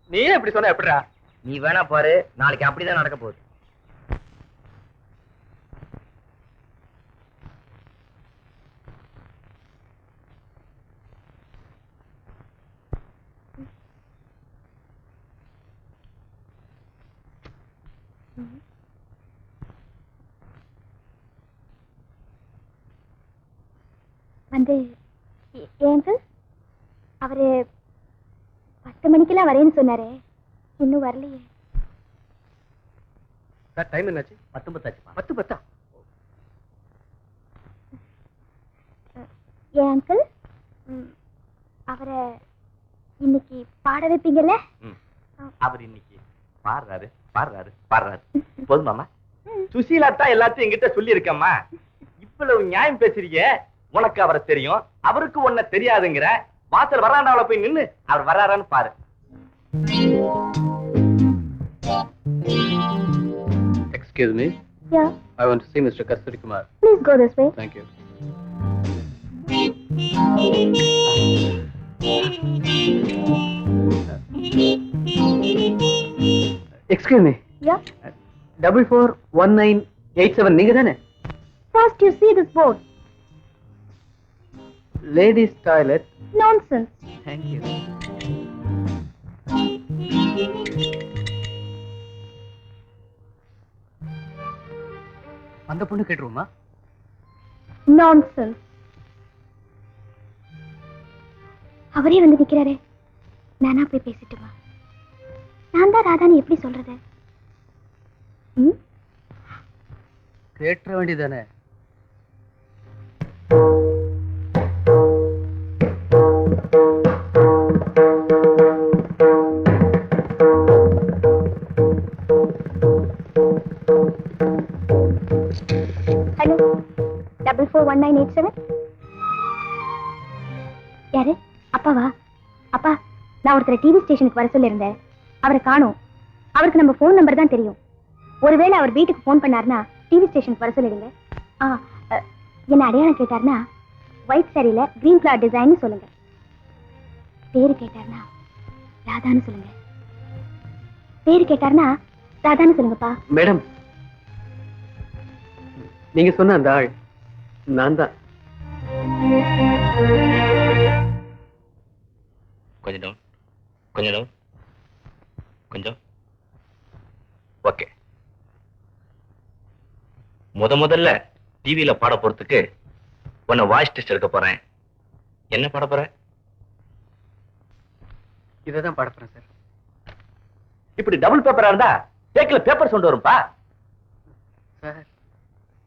நீயே இப்படி சொன்ன எப்படிடா? நீ வேணா பாரு, நாளைக்கு அப்படிதான் நடக்க போகுது. வந்து ஏங்க அவரு 10 மணிக்கெல்லாம் வரேன்னு சொன்னாரே, இன்னும் வரலையே. சார் டைம் என்னாச்சு? 10:10 10:10. ஏன் அங்கிள், அவரை இன்னைக்கு பாட வைப்பீங்கல்ல? அவர் இன்னைக்கு பாடுறாரு பாடுறாரு பாடுறாரு. போதுமாமா? சுசீலா தான் எல்லாத்தையும் என்கிட்ட சொல்லி இருக்கம்மா. இவ்வளவு நியாயம் பேசுறீங்க. உனக்கு அவரை தெரியும், அவருக்கு ஒன்ன தெரியாதுங்கிற. வாசல் வராண்டாவில போய் நின்னு அவர் வராரான்னு பாரு. Excuse me. Yeah. I want to see Mr. Kasturi Kumar. Please go this way. Thank you. Excuse me. Yeah. 441987 நீங்க தானே? First you see this board. Ladies toilet. Nonsense. Thank you. அந்த பொண்ணு கேட்டுருமா? Nonsense. அவரே வந்து நிக்கிறாரே, நானா போய் பேசிட்டுமா? நான் தான் ராதான்னு எப்படி சொல்றது? கேட்ற வேண்டியதானே? ஹலோ, 441987. யாரு? அப்பாவா? அப்பா, நான் ஒருத்தர் டிவி ஸ்டேஷனுக்கு வர சொல்லியிருந்தேன். அவரை காணோம். அவருக்கு நம்ம ஃபோன் நம்பர் தான் தெரியும். ஒருவேளை அவர் வீட்டுக்கு ஃபோன் பண்ணாருன்னா டிவி ஸ்டேஷனுக்கு வர சொல்லிடுங்க. என்ன அடையாளம் கேட்டார்னா ஒயிட் சாரியில கிரீன் ஃபிளவர் டிசைன் சொல்லுங்க. பேரு கேட்டார்னா ராதான்னு சொல்லுங்க. பேரு கேட்டார்னா ராதான்னு சொல்லுங்கப்பா. மேடம், நீங்க சொன்ன அந்த ஆள் நான் தான். கொஞ்சம் கொஞ்சம் ஓகே. முதல்ல டிவியில பாட போறதுக்கு உன்னை வாய்ஸ் டெஸ்ட் எடுக்க போறேன். என்ன பாட போற? இததான் பாட போறேன் சார். இப்படி டபுள் பேப்பரா இருந்தா டேக்ல பேப்பர் சவுண்ட் வரும்பா. சார்,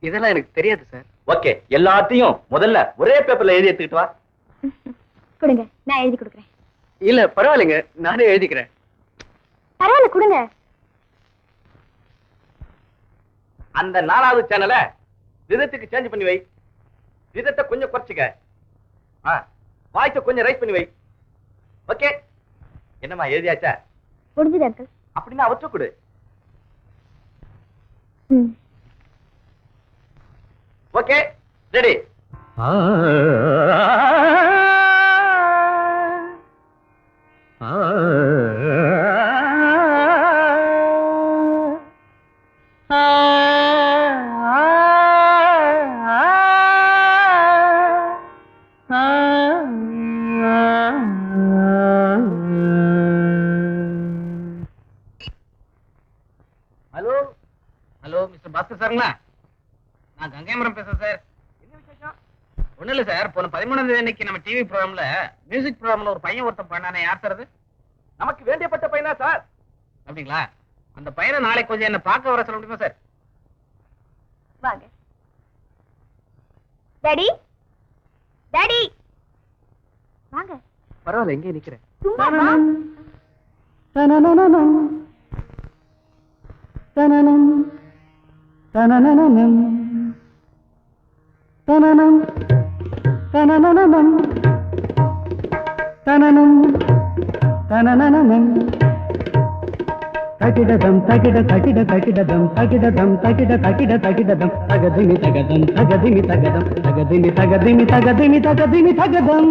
இதெல்லாம் எனக்கு தெரியாது சார். ஓகே, எல்லாத்தையும் முதல்ல ஒரே பேப்பர்ல எழுதி எடுத்துக்கிட்டு வா. கொடுங்க, நான் எழுதி கொடுக்குறேன். இல்ல பரவாயில்லைங்க, நானே எழுதிக்கிறேன். பரவாயில்ல, கொடுங்க. அந்த 4வது சேனல விதத்துக்கு சேஞ்ச் பண்ணி வை. விதத்தை கொஞ்சம் குறைச்சுக்க. வாய்ஸ கொஞ்சம் ரைஸ் பண்ணி வை. ஓகே, என்னம்மா எழுதியாச்சா? முடிஞ்சது அங்கிள். அப்படின்னா அவற்றை கொடு. Okay, ready. Hello hello, mister Bhaskar சாருங்களா? நான் கங்கைமரம் பேசுறேன் சார். என்ன விசேஷம்? ஒண்ணும் இல்ல சார், போன 13ஆம் தேதி அன்னைக்கு நம்ம டிவி ப்ரோக்ராம்ல மியூசிக் ப்ரோக்ராம்ல ஒரு பையன் ஒருத்தன் பண்ணானே, யார் சார் அது? நமக்கு வேண்டியப்பட்ட பையனா சார்? அப்படிங்களா? அந்த பையனை நாளைக்கு கொஞ்சம் என்ன பார்க்க வர சொல்ல முடியுமா சார்? வாங்க. டாடி, டாடி, வாங்க. பரவாயில்ல, எங்கே நிக்கிறேன். சும்மா வா. தகிடதம் தகிட தகிட தகிடதம் தகிடதம் தகிட தகிட தகிடதம் தகதிமி தகதம் தகதிமி தகதம் தகதிமி தகதிமி தகதிமி தகதிமி தகதம்.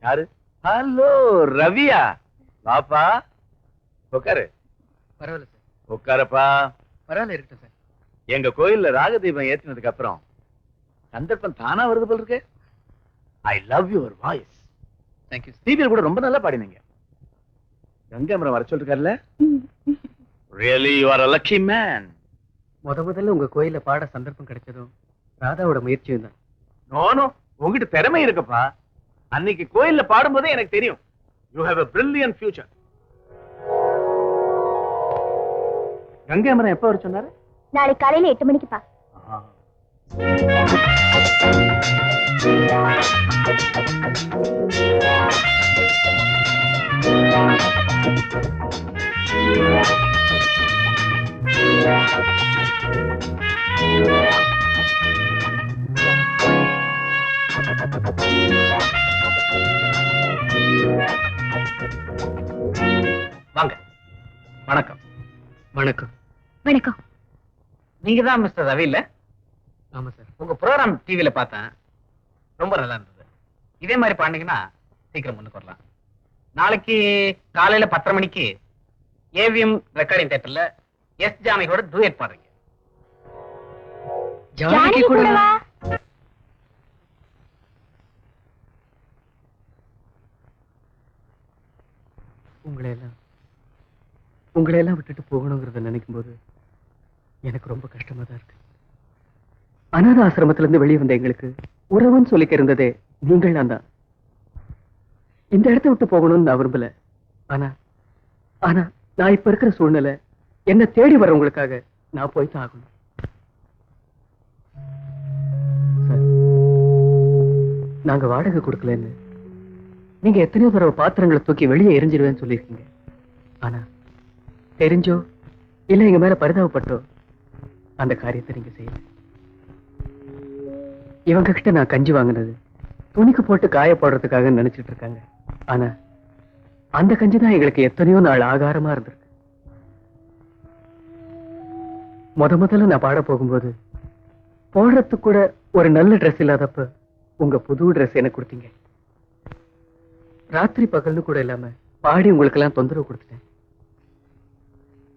யாரு? ஹலோ, ரவியா? பாப்பா உட்காரு. பரவாயில்ல சார். உட்காரப்பா. பரவாயில்ல, இருக்கட்டும் சார். எங்க கோயில்ல ராகதீபம் ஏத்தினதுக்கு அப்புறம் சந்தர்ப்பம் தானா வருது போல இருக்கு. I love your voice. Thank you. டிவியில் கூட ரொம்ப நல்லா பாடினீங்க. கங்காமரம் வர சொல்லிருக்காருல்ல? Really, you are a lucky man. முதல்ல உங்க கோயில பாட சந்தர்ப்பம் கிடைச்சதும் ராதாவோட முயற்சியும் தான். நோ, உங்ககிட்ட திறமை இருக்குப்பா. அன்னைக்கு கோயில்ல பாடும்போதே எனக்கு தெரியும். You have a brilliant future. கங்காமரம் எப்ப வர சொன்னாரு? நாளைக்கு காலையில 8 மணிக்குப்பா. வாங்க. வணக்கம். வணக்கம். வணக்கம். நீங்க தான் மிஸ்டர் ரவி இல்ல? ஆமா சார். உங்க ப்ரோக்ராம் டிவில பார்த்தேன், ரொம்ப நல்லா இருந்தது. இதே மாதிரி பாண்டிங்கன்னா சீக்கிரம் முன்னுக்கு வரலாம். நாளைக்கு காலையில 10:30 மணிக்கு ஏவிஎம் ரெக்கார்டிங் தியேட்டர்ல எஸ் ஜானகியோட டூயட் பாடுறீங்க. ஜானகி கூடவா? உங்களை எல்லாம் விட்டுட்டு போகணுங்கிறத நினைக்கும் போது எனக்கு ரொம்ப கஷ்டமா தான் இருக்கு. அநாத ஆசிரமத்துல இருந்து வெளியே வந்த எங்களுக்கு உறவுன்னு சொல்லிக்க இருந்ததே நீங்கள் தான். இந்த இடத்த விட்டு போகணும்னு நான் விரும்பல. ஆனா நான் இப்ப இருக்கிற சூழ்நிலை என்ன தேடி வர்றவங்களுக்காக நான் போய்தான் ஆகணும். சார், நாங்க வாடகை கொடுக்கலன்னு நீங்க எத்தனையோ தடவை பாத்திரங்களை தூக்கி வெளியே எரிஞ்சிருவேன்னு சொல்லியிருக்கீங்க. ஆனா தெரிஞ்சோ இல்ல எங்க மேல பரிதாபப்பட்டோ அந்த காரியத்தை நீங்க செய்யல. இவங்க கிட்ட நான் கஞ்சி வாங்கினது துணிக்கு போட்டு காய போடுறதுக்காக நினைச்சிட்டு இருக்காங்க. ஆனா அந்த கஞ்சி தான் எங்களுக்கு எத்தனையோ நாள் ஆகாரமா இருந்திருக்கு. முதல்ல நான் பாட போகும்போது போடுறதுக்கு கூட ஒரு நல்ல ட்ரெஸ் இல்லாதப்ப உங்க புது ட்ரெஸ் எனக்கு கொடுத்தீங்க. ராத்திரி பகல்னு கூட இல்லாம பாடி உங்களுக்கு எல்லாம் தொந்தரவு கொடுத்துட்டேன்.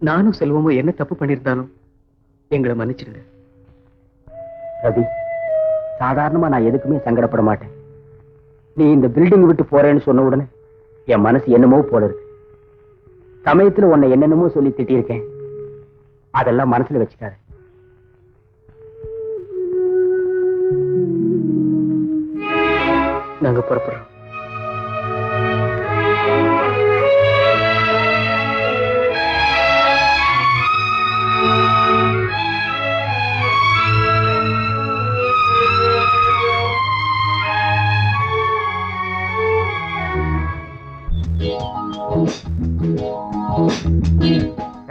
நானும் செல்வமும் என்ன தப்பு பண்ணிருந்தாலும் எங்களை மன்னிச்சிடுங்க. ரவி, சாதாரணமா நான் எதுக்குமே சங்கடப்பட மாட்டேன். நீ இந்த பில்டிங் விட்டு போறேன்னு சொன்ன உடனே என் மனசு என்னமோ போல இருக்கு. சமயத்துல உன்னை என்னென்னமோ சொல்லி திட்டியிருக்கேன். அதெல்லாம் மனசுல வச்சுக்காத. நாங்க புறப்படுறோம்.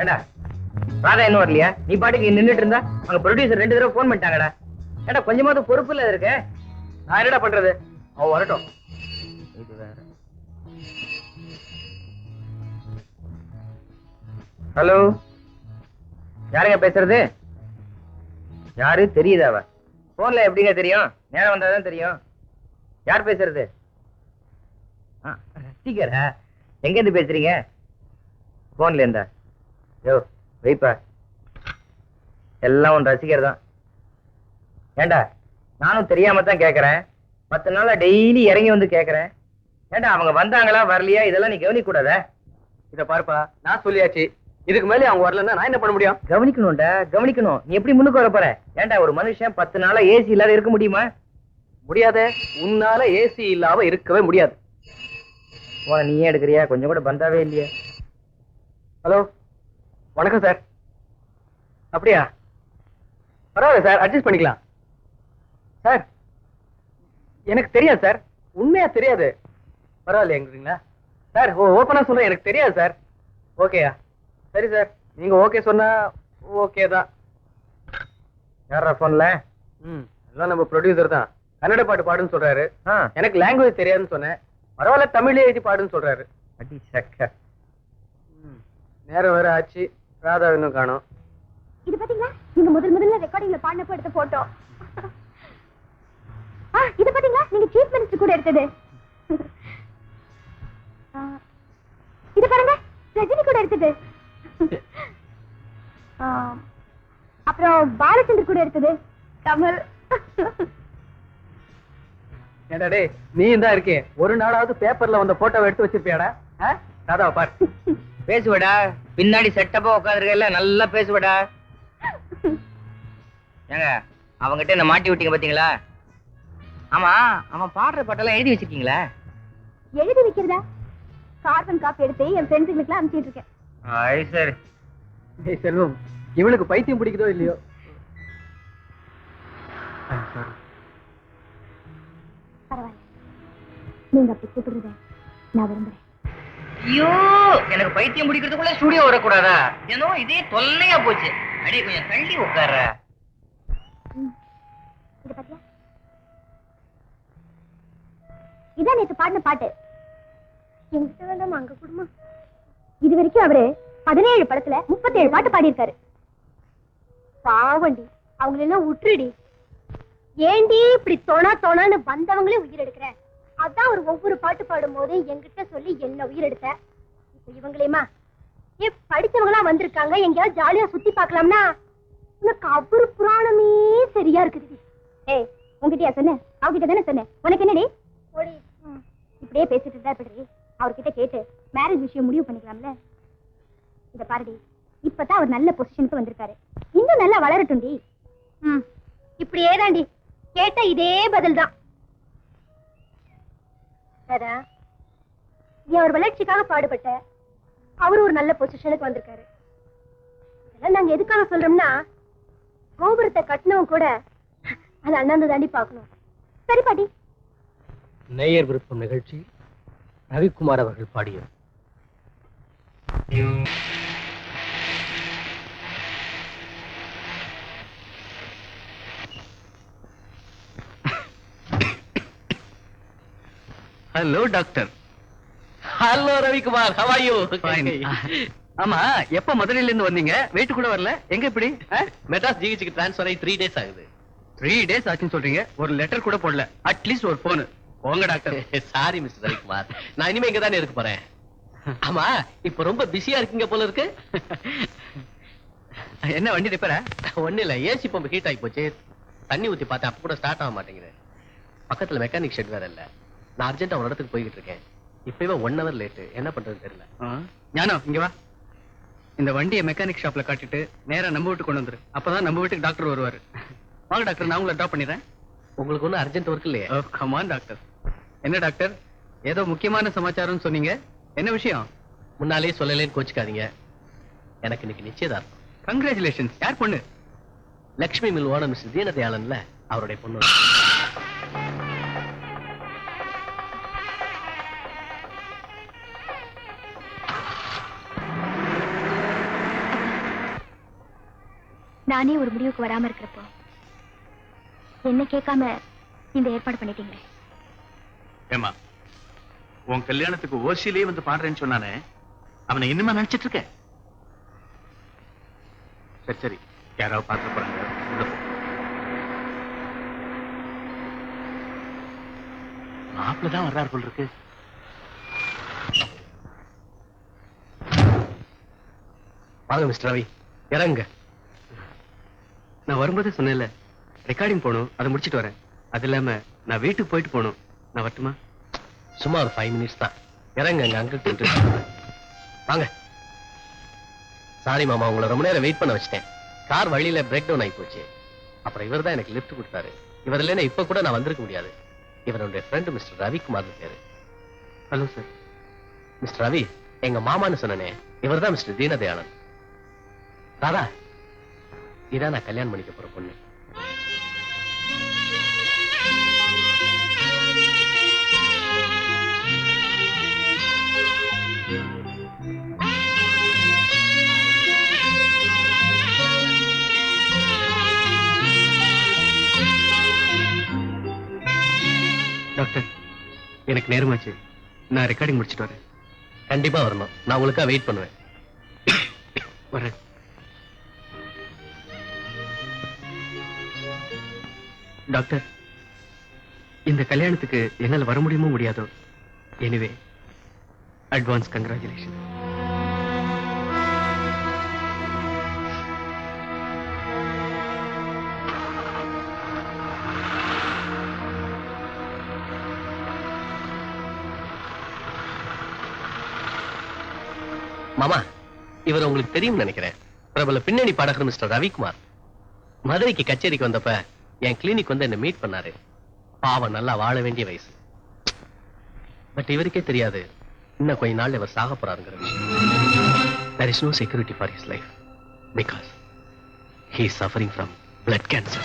ஏண்டா ராதா இன்னும் வரலையா? நீ பாட்டுக்கு நின்னுட்டு இருந்தா அங்க ப்ரொடியூசர் 2 தடவை போன் பண்ணிட்டாங்கடா. ஏண்டா கொஞ்சமாவது பொறுப்பு இல்ல இருக்க. நான் என்னடா பண்றது? அவன் வரட்டும். இது வேற. ஹலோ, யாருங்க பேசுறது? யாரு தெரியுதா? அவ போன்ல எப்படிங்க தெரியும்? நேரம் வந்தாதான் தெரியும். யார் பேசுறது? ரசிகரா? எங்க இருந்து பேசுறீங்க? போன்ல இருந்தா? யோ வைப்பா, எல்லாம் உன் ரசிகர் தான். ஏண்டா நானும் தெரியாம தான் கேக்குறேன். 10 நாளா டெய்லி இறங்கி வந்து கேக்குறேன். ஏண்டா அவங்க வந்தாங்களா வரலையா இதெல்லாம் நீ கவனிக்க கூடாதா? இத பாருப்பா, நான் சொல்லியாச்சு. இதுக்கு மேலே அவங்க வரலன்னா நான் என்ன பண்ண முடியும்? கவனிக்கணும்டா, கவனிக்கணும். நீ எப்படி முன்னுக்கு வர போற? ஏண்டா ஒரு மனுஷன் 10 நாளா ஏசி இல்லாத இருக்க முடியுமா? முடியாத. உன்னால ஏசி இல்லாம இருக்கவே முடியாது. போன நீயே எடுக்கிறியா? கொஞ்சம் கூட பந்தாவே இல்லையா? ஹலோ, வணக்கம் சார். அப்படியா? பரவாயில்ல சார், அட்ஜஸ்ட் பண்ணிக்கலாம் சார். எனக்கு தெரியாது சார், உண்மையா தெரியாது. பரவாயில்லையா சார்? ஓப்பனா சொல்றேன், எனக்கு தெரியாது சார். ஓகேயா? சரி சார், நீங்க ஓகே சொன்னா ஓகே தான். யாரா போன்ல? எல்லாம் நம்ம ப்ரொடியூசர் தான். கன்னட பாட்டு பாடுன்னு சொல்றாரு. எனக்கு லாங்குவேஜ் தெரியாதுன்னு சொன்னேன். பரவாயில்ல, தமிழ்ல எழுதி பாடுன்னு சொல்றாரு. அடி சக்க. நேரம் வேற ஆச்சு, ராதா இன்னும் காணோம். இது பாத்தீங்களா? நீங்க முதல்ல ரெக்கார்டிங்ல பாடினப்ப எடுத்த போட்டோ. இது பாத்தீங்களா? நீங்க சீஃப் மினிஸ்டர் கூட எடுத்தது. இது பாருங்க, ரஜினி கூட எடுத்தது. அப்புறம் பாலச்சந்தர் கூட எடுத்தது. கமல். ஏடா டேய், நீ தான் இருக்கே, ஒரு நாளாவது பேப்பர்ல வந்த போட்டோவை எடுத்து வச்சிருப்பியாடா? ராதாவை பார். பேசுவடா, பின்னாடி செட்டப்பா உட்காந்துருக்கல, நல்லா பேசுவடா. ஏங்க அவங்கிட்ட என்ன மாட்டி விட்டீங்க பாத்தீங்களா? ஆமா, அவன் பாடுற பாட்டெல்லாம் எழுதி வச்சிருக்கீங்களா? எழுதி வைக்கிறதா? கார்பன் காப்பி எடுத்து என் ஃப்ரெண்ட்ஸுங்களுக்குலாம் அனுப்பிச்சிட்டு இருக்கேன். ஐ சரி. டேய் செல்வம், இவளுக்கு பைத்தியம் பிடிக்குதோ இல்லையோ. பரவாயில்ல, நீங்க அப்படி கூப்பிடுறத நான் விரும்புறேன். ஐயோ, எனக்கு பைத்தியம் பிடிக்கிறதுக்குள்ள ஸ்டுடியோ வரக்கூடாதா? ஏனோ இதே தொல்லையா போச்சு. அடியே கொஞ்சம் தள்ளி உட்கார்ற. இத பாத்தியா? இதான் நேத்து பாடின பாட்டு. எங்கிட்ட வேண்டாமா, அங்க குடுமா. இது வரைக்கும் அவரு 17 படத்துல 37 பாட்டு பாடியிருக்காரு. பாவண்டி, அவங்களெல்லாம் விட்டுருடி. ஏண்டி இப்படி தொணான்னு வந்தவங்களே உயிர் எடுக்கிற? அதான் ஒரு ஒவ்வொரு பாட்டு பாடும் போது என்கிட்ட சொல்லி என்ன உயிர் எடுத்த. இப்ப இவங்களேமா படிச்சவங்களா வந்திருக்காங்க, எங்கேயாவது ஜாலியா சுத்தி பாக்கலாம்னா உனக்கு அவரு புராணமே சரியா இருக்குது. ஏய், உங்ககிட்டயா சொன்னேன்? அவகிட்ட தானே சொன்னேன். உனக்கு என்னடி? இப்படியே பேசிட்டு இருந்தா எப்படி? அவர்கிட்ட கேட்டு மேரேஜ் விஷயம் முடிவு பண்ணிக்கலாம்ல. இத பாருடி, இப்பதான் அவர் நல்ல பொசிஷனுக்கு வந்திருக்காரு. இன்னும் நல்லா வளரட்டும்டி. இப்படியே தாண்டி கேட்டா இதே பதில் தான். நீ அவர் வளர்ச்சிக்காக பாடுபட்ட, அவர் ஒரு நல்ல பொசிஷனுக்கு வந்திருக்காரு. இதெல்லாம் நாங்க எதுக்காக சொல்றோம்னா, கோபுரத்தை கட்டினவன் கூட அது அண்ணாந்து தாண்டி பாக்கணும். சரி பாட்டி. நேயர் விருப்பம் நிகழ்ச்சி ரவிக்குமார் அவர்கள் பாடியது. Hello doctor. Hello Ravikumar, how are you? ஆமா, எப்ப மதுரையில இருந்து வந்தீங்க? வெயிட் கூட வரல. எங்க இப்படி? மெட்ராஸ் ஜிஹெச்சுக்கு ட்ரான்ஸ்ஃபர் ஆகி 3 days ஆகுது. 3 days ஆச்சுன்னு சொல்றீங்க, ஒரு லெட்டர் கூட போடல. அட்லீஸ்ட் ஒரு போன். போங்க டாக்டர். சாரி மிஸ்டர் ரவிக்குமார், நான் இனிமே இங்க தானே இருக்க போறேன். ஆமா, இப்ப ரொம்ப பிஸியா இருக்கீங்க போல இருக்கு. என்ன வண்டி ரிப்பேரா? ஒண்ணு இல்ல, ஏசி பம்பு ஹீட் ஆகி போச்சு. தண்ணி ஊத்தி பார்த்தேன், அப்ப கூட ஸ்டார்ட் ஆக மாட்டேங்குது. பக்கத்துல மெக்கானிக் ஷெட் வேற இல்ல. நான் அர்ஜென்ட்டா ஒரு இடத்துக்கு போய்கிட்டு இருக்கேன். இப்பவே 1 hour லேட்டு. என்ன பண்றதுன்னு தெரியல. ஞானோ, இங்க வா. இந்த வண்டியை மெக்கானிக் ஷாப்ல காட்டிட்டு நேரா நம்ம வீட்டுக்கு கொண்டு வந்துரு. அப்பதான் நம்ம வீட்டுக்கு டாக்டர் வருவாரு. வாங்க டாக்டர், நான் உங்களை ட்ராப் பண்ணிடுறேன். உங்களுக்கு ஒன்னும் அர்ஜென்ட் ஒர்க் இல்லையே? Come on doctor. என்ன டாக்டர், ஏதோ முக்கியமான சமாச்சாரம் சொன்னீங்க, என்ன விஷயம்? முன்னாலே சொல்லலேன்னு கோச்சுக்காதீங்க. எனக்கு இன்னைக்கு நிச்சயதார்த்தம். கங்க்ராச்சுலேஷன்ஸ். யார் பொண்ணு? லக்ஷ்மி மில் ஓனர் மிஸ்டர் தீனதயாளன்ல அவருடைய பொண்ணு. நானே ஒரு முடிவுக்கு வராம இருக்கிறப்போ என்ன கேட்காம இந்த ஏற்பாடு பண்ணிட்டீங்களே. ஏமா, உன் கல்யாணத்துக்கு ஓசியிலே வந்து பாடுறேன்னு சொன்னானே, அவனை இன்னுமா நினைச்சிட்டு இருக்க? சரி சரி, யாராவது பார்த்து போறாங்க. மாப்பிள்ளதான் வர்றாரு போல் இருக்கு. வாங்க மிஸ்டர் ரவி, இறங்க. நான் வரும்போதே சொன்னேன்ல, ரெக்கார்டிங் போகணும், அதை முடிச்சிட்டு வரேன். அது இல்லாம நான் வீட்டுக்கு போயிட்டு போகணும். நான் வரட்டுமா? சும்மா ஒரு 5 minutes தான். இறங்க, அங்கிள். வாங்க. சாரி மாமா, உங்களை ரொம்ப நேரம் வெயிட் பண்ண வச்சிட்டேன். கார் வழியில பிரேக் டவுன் ஆகி போச்சு. அப்புறம் இவர் தான் எனக்கு லிஃப்ட் கொடுத்தாரு. இவர் இல்லைன்னா இப்ப கூட நான் வந்திருக்க முடியாது. இவருடைய ஃப்ரெண்டு மிஸ்டர் ரவிக்குமார் பேரு. Hello sir. மிஸ்டர் ரவி, எங்க மாமான்னு சொன்னனே, இவர் தான் மிஸ்டர் தீனதயாளன். ராதா, இதான் நான் கல்யாணம் பண்ணிக்க போற பொண்ணு. டாக்டர், எனக்கு நேரமாச்சு. நான் ரெக்கார்டிங் முடிச்சிட்டு வரேன். கண்டிப்பா வரணும். நான் உங்களுக்காக வெயிட் பண்ணுவேன். வரேன். டாக்டர், இந்த கல்யாணத்துக்கு என்னால வர முடியுமோ முடியாதோ, எனிவே அட்வான்ஸ் கங்க்ராச்சுலேஷன். மாமா, இவர் உங்களுக்கு தெரியும் நினைக்கிறேன். பிரபல பின்னணி பாடகர் மிஸ்டர் ரவிக்குமார். மதுரைக்கு கச்சேரிக்கு வந்தப்ப என் கிளினிக் வந்து என்ன மீட் பண்ணாரு. பாவம், நல்லா வாழ வேண்டிய வயசு. பட் இவருக்கே தெரியாது இன்னும் கொஞ்ச நாள் இவர் சாக போறாருங்கிற விஷயம். There is no security for his life because he is suffering from blood cancer.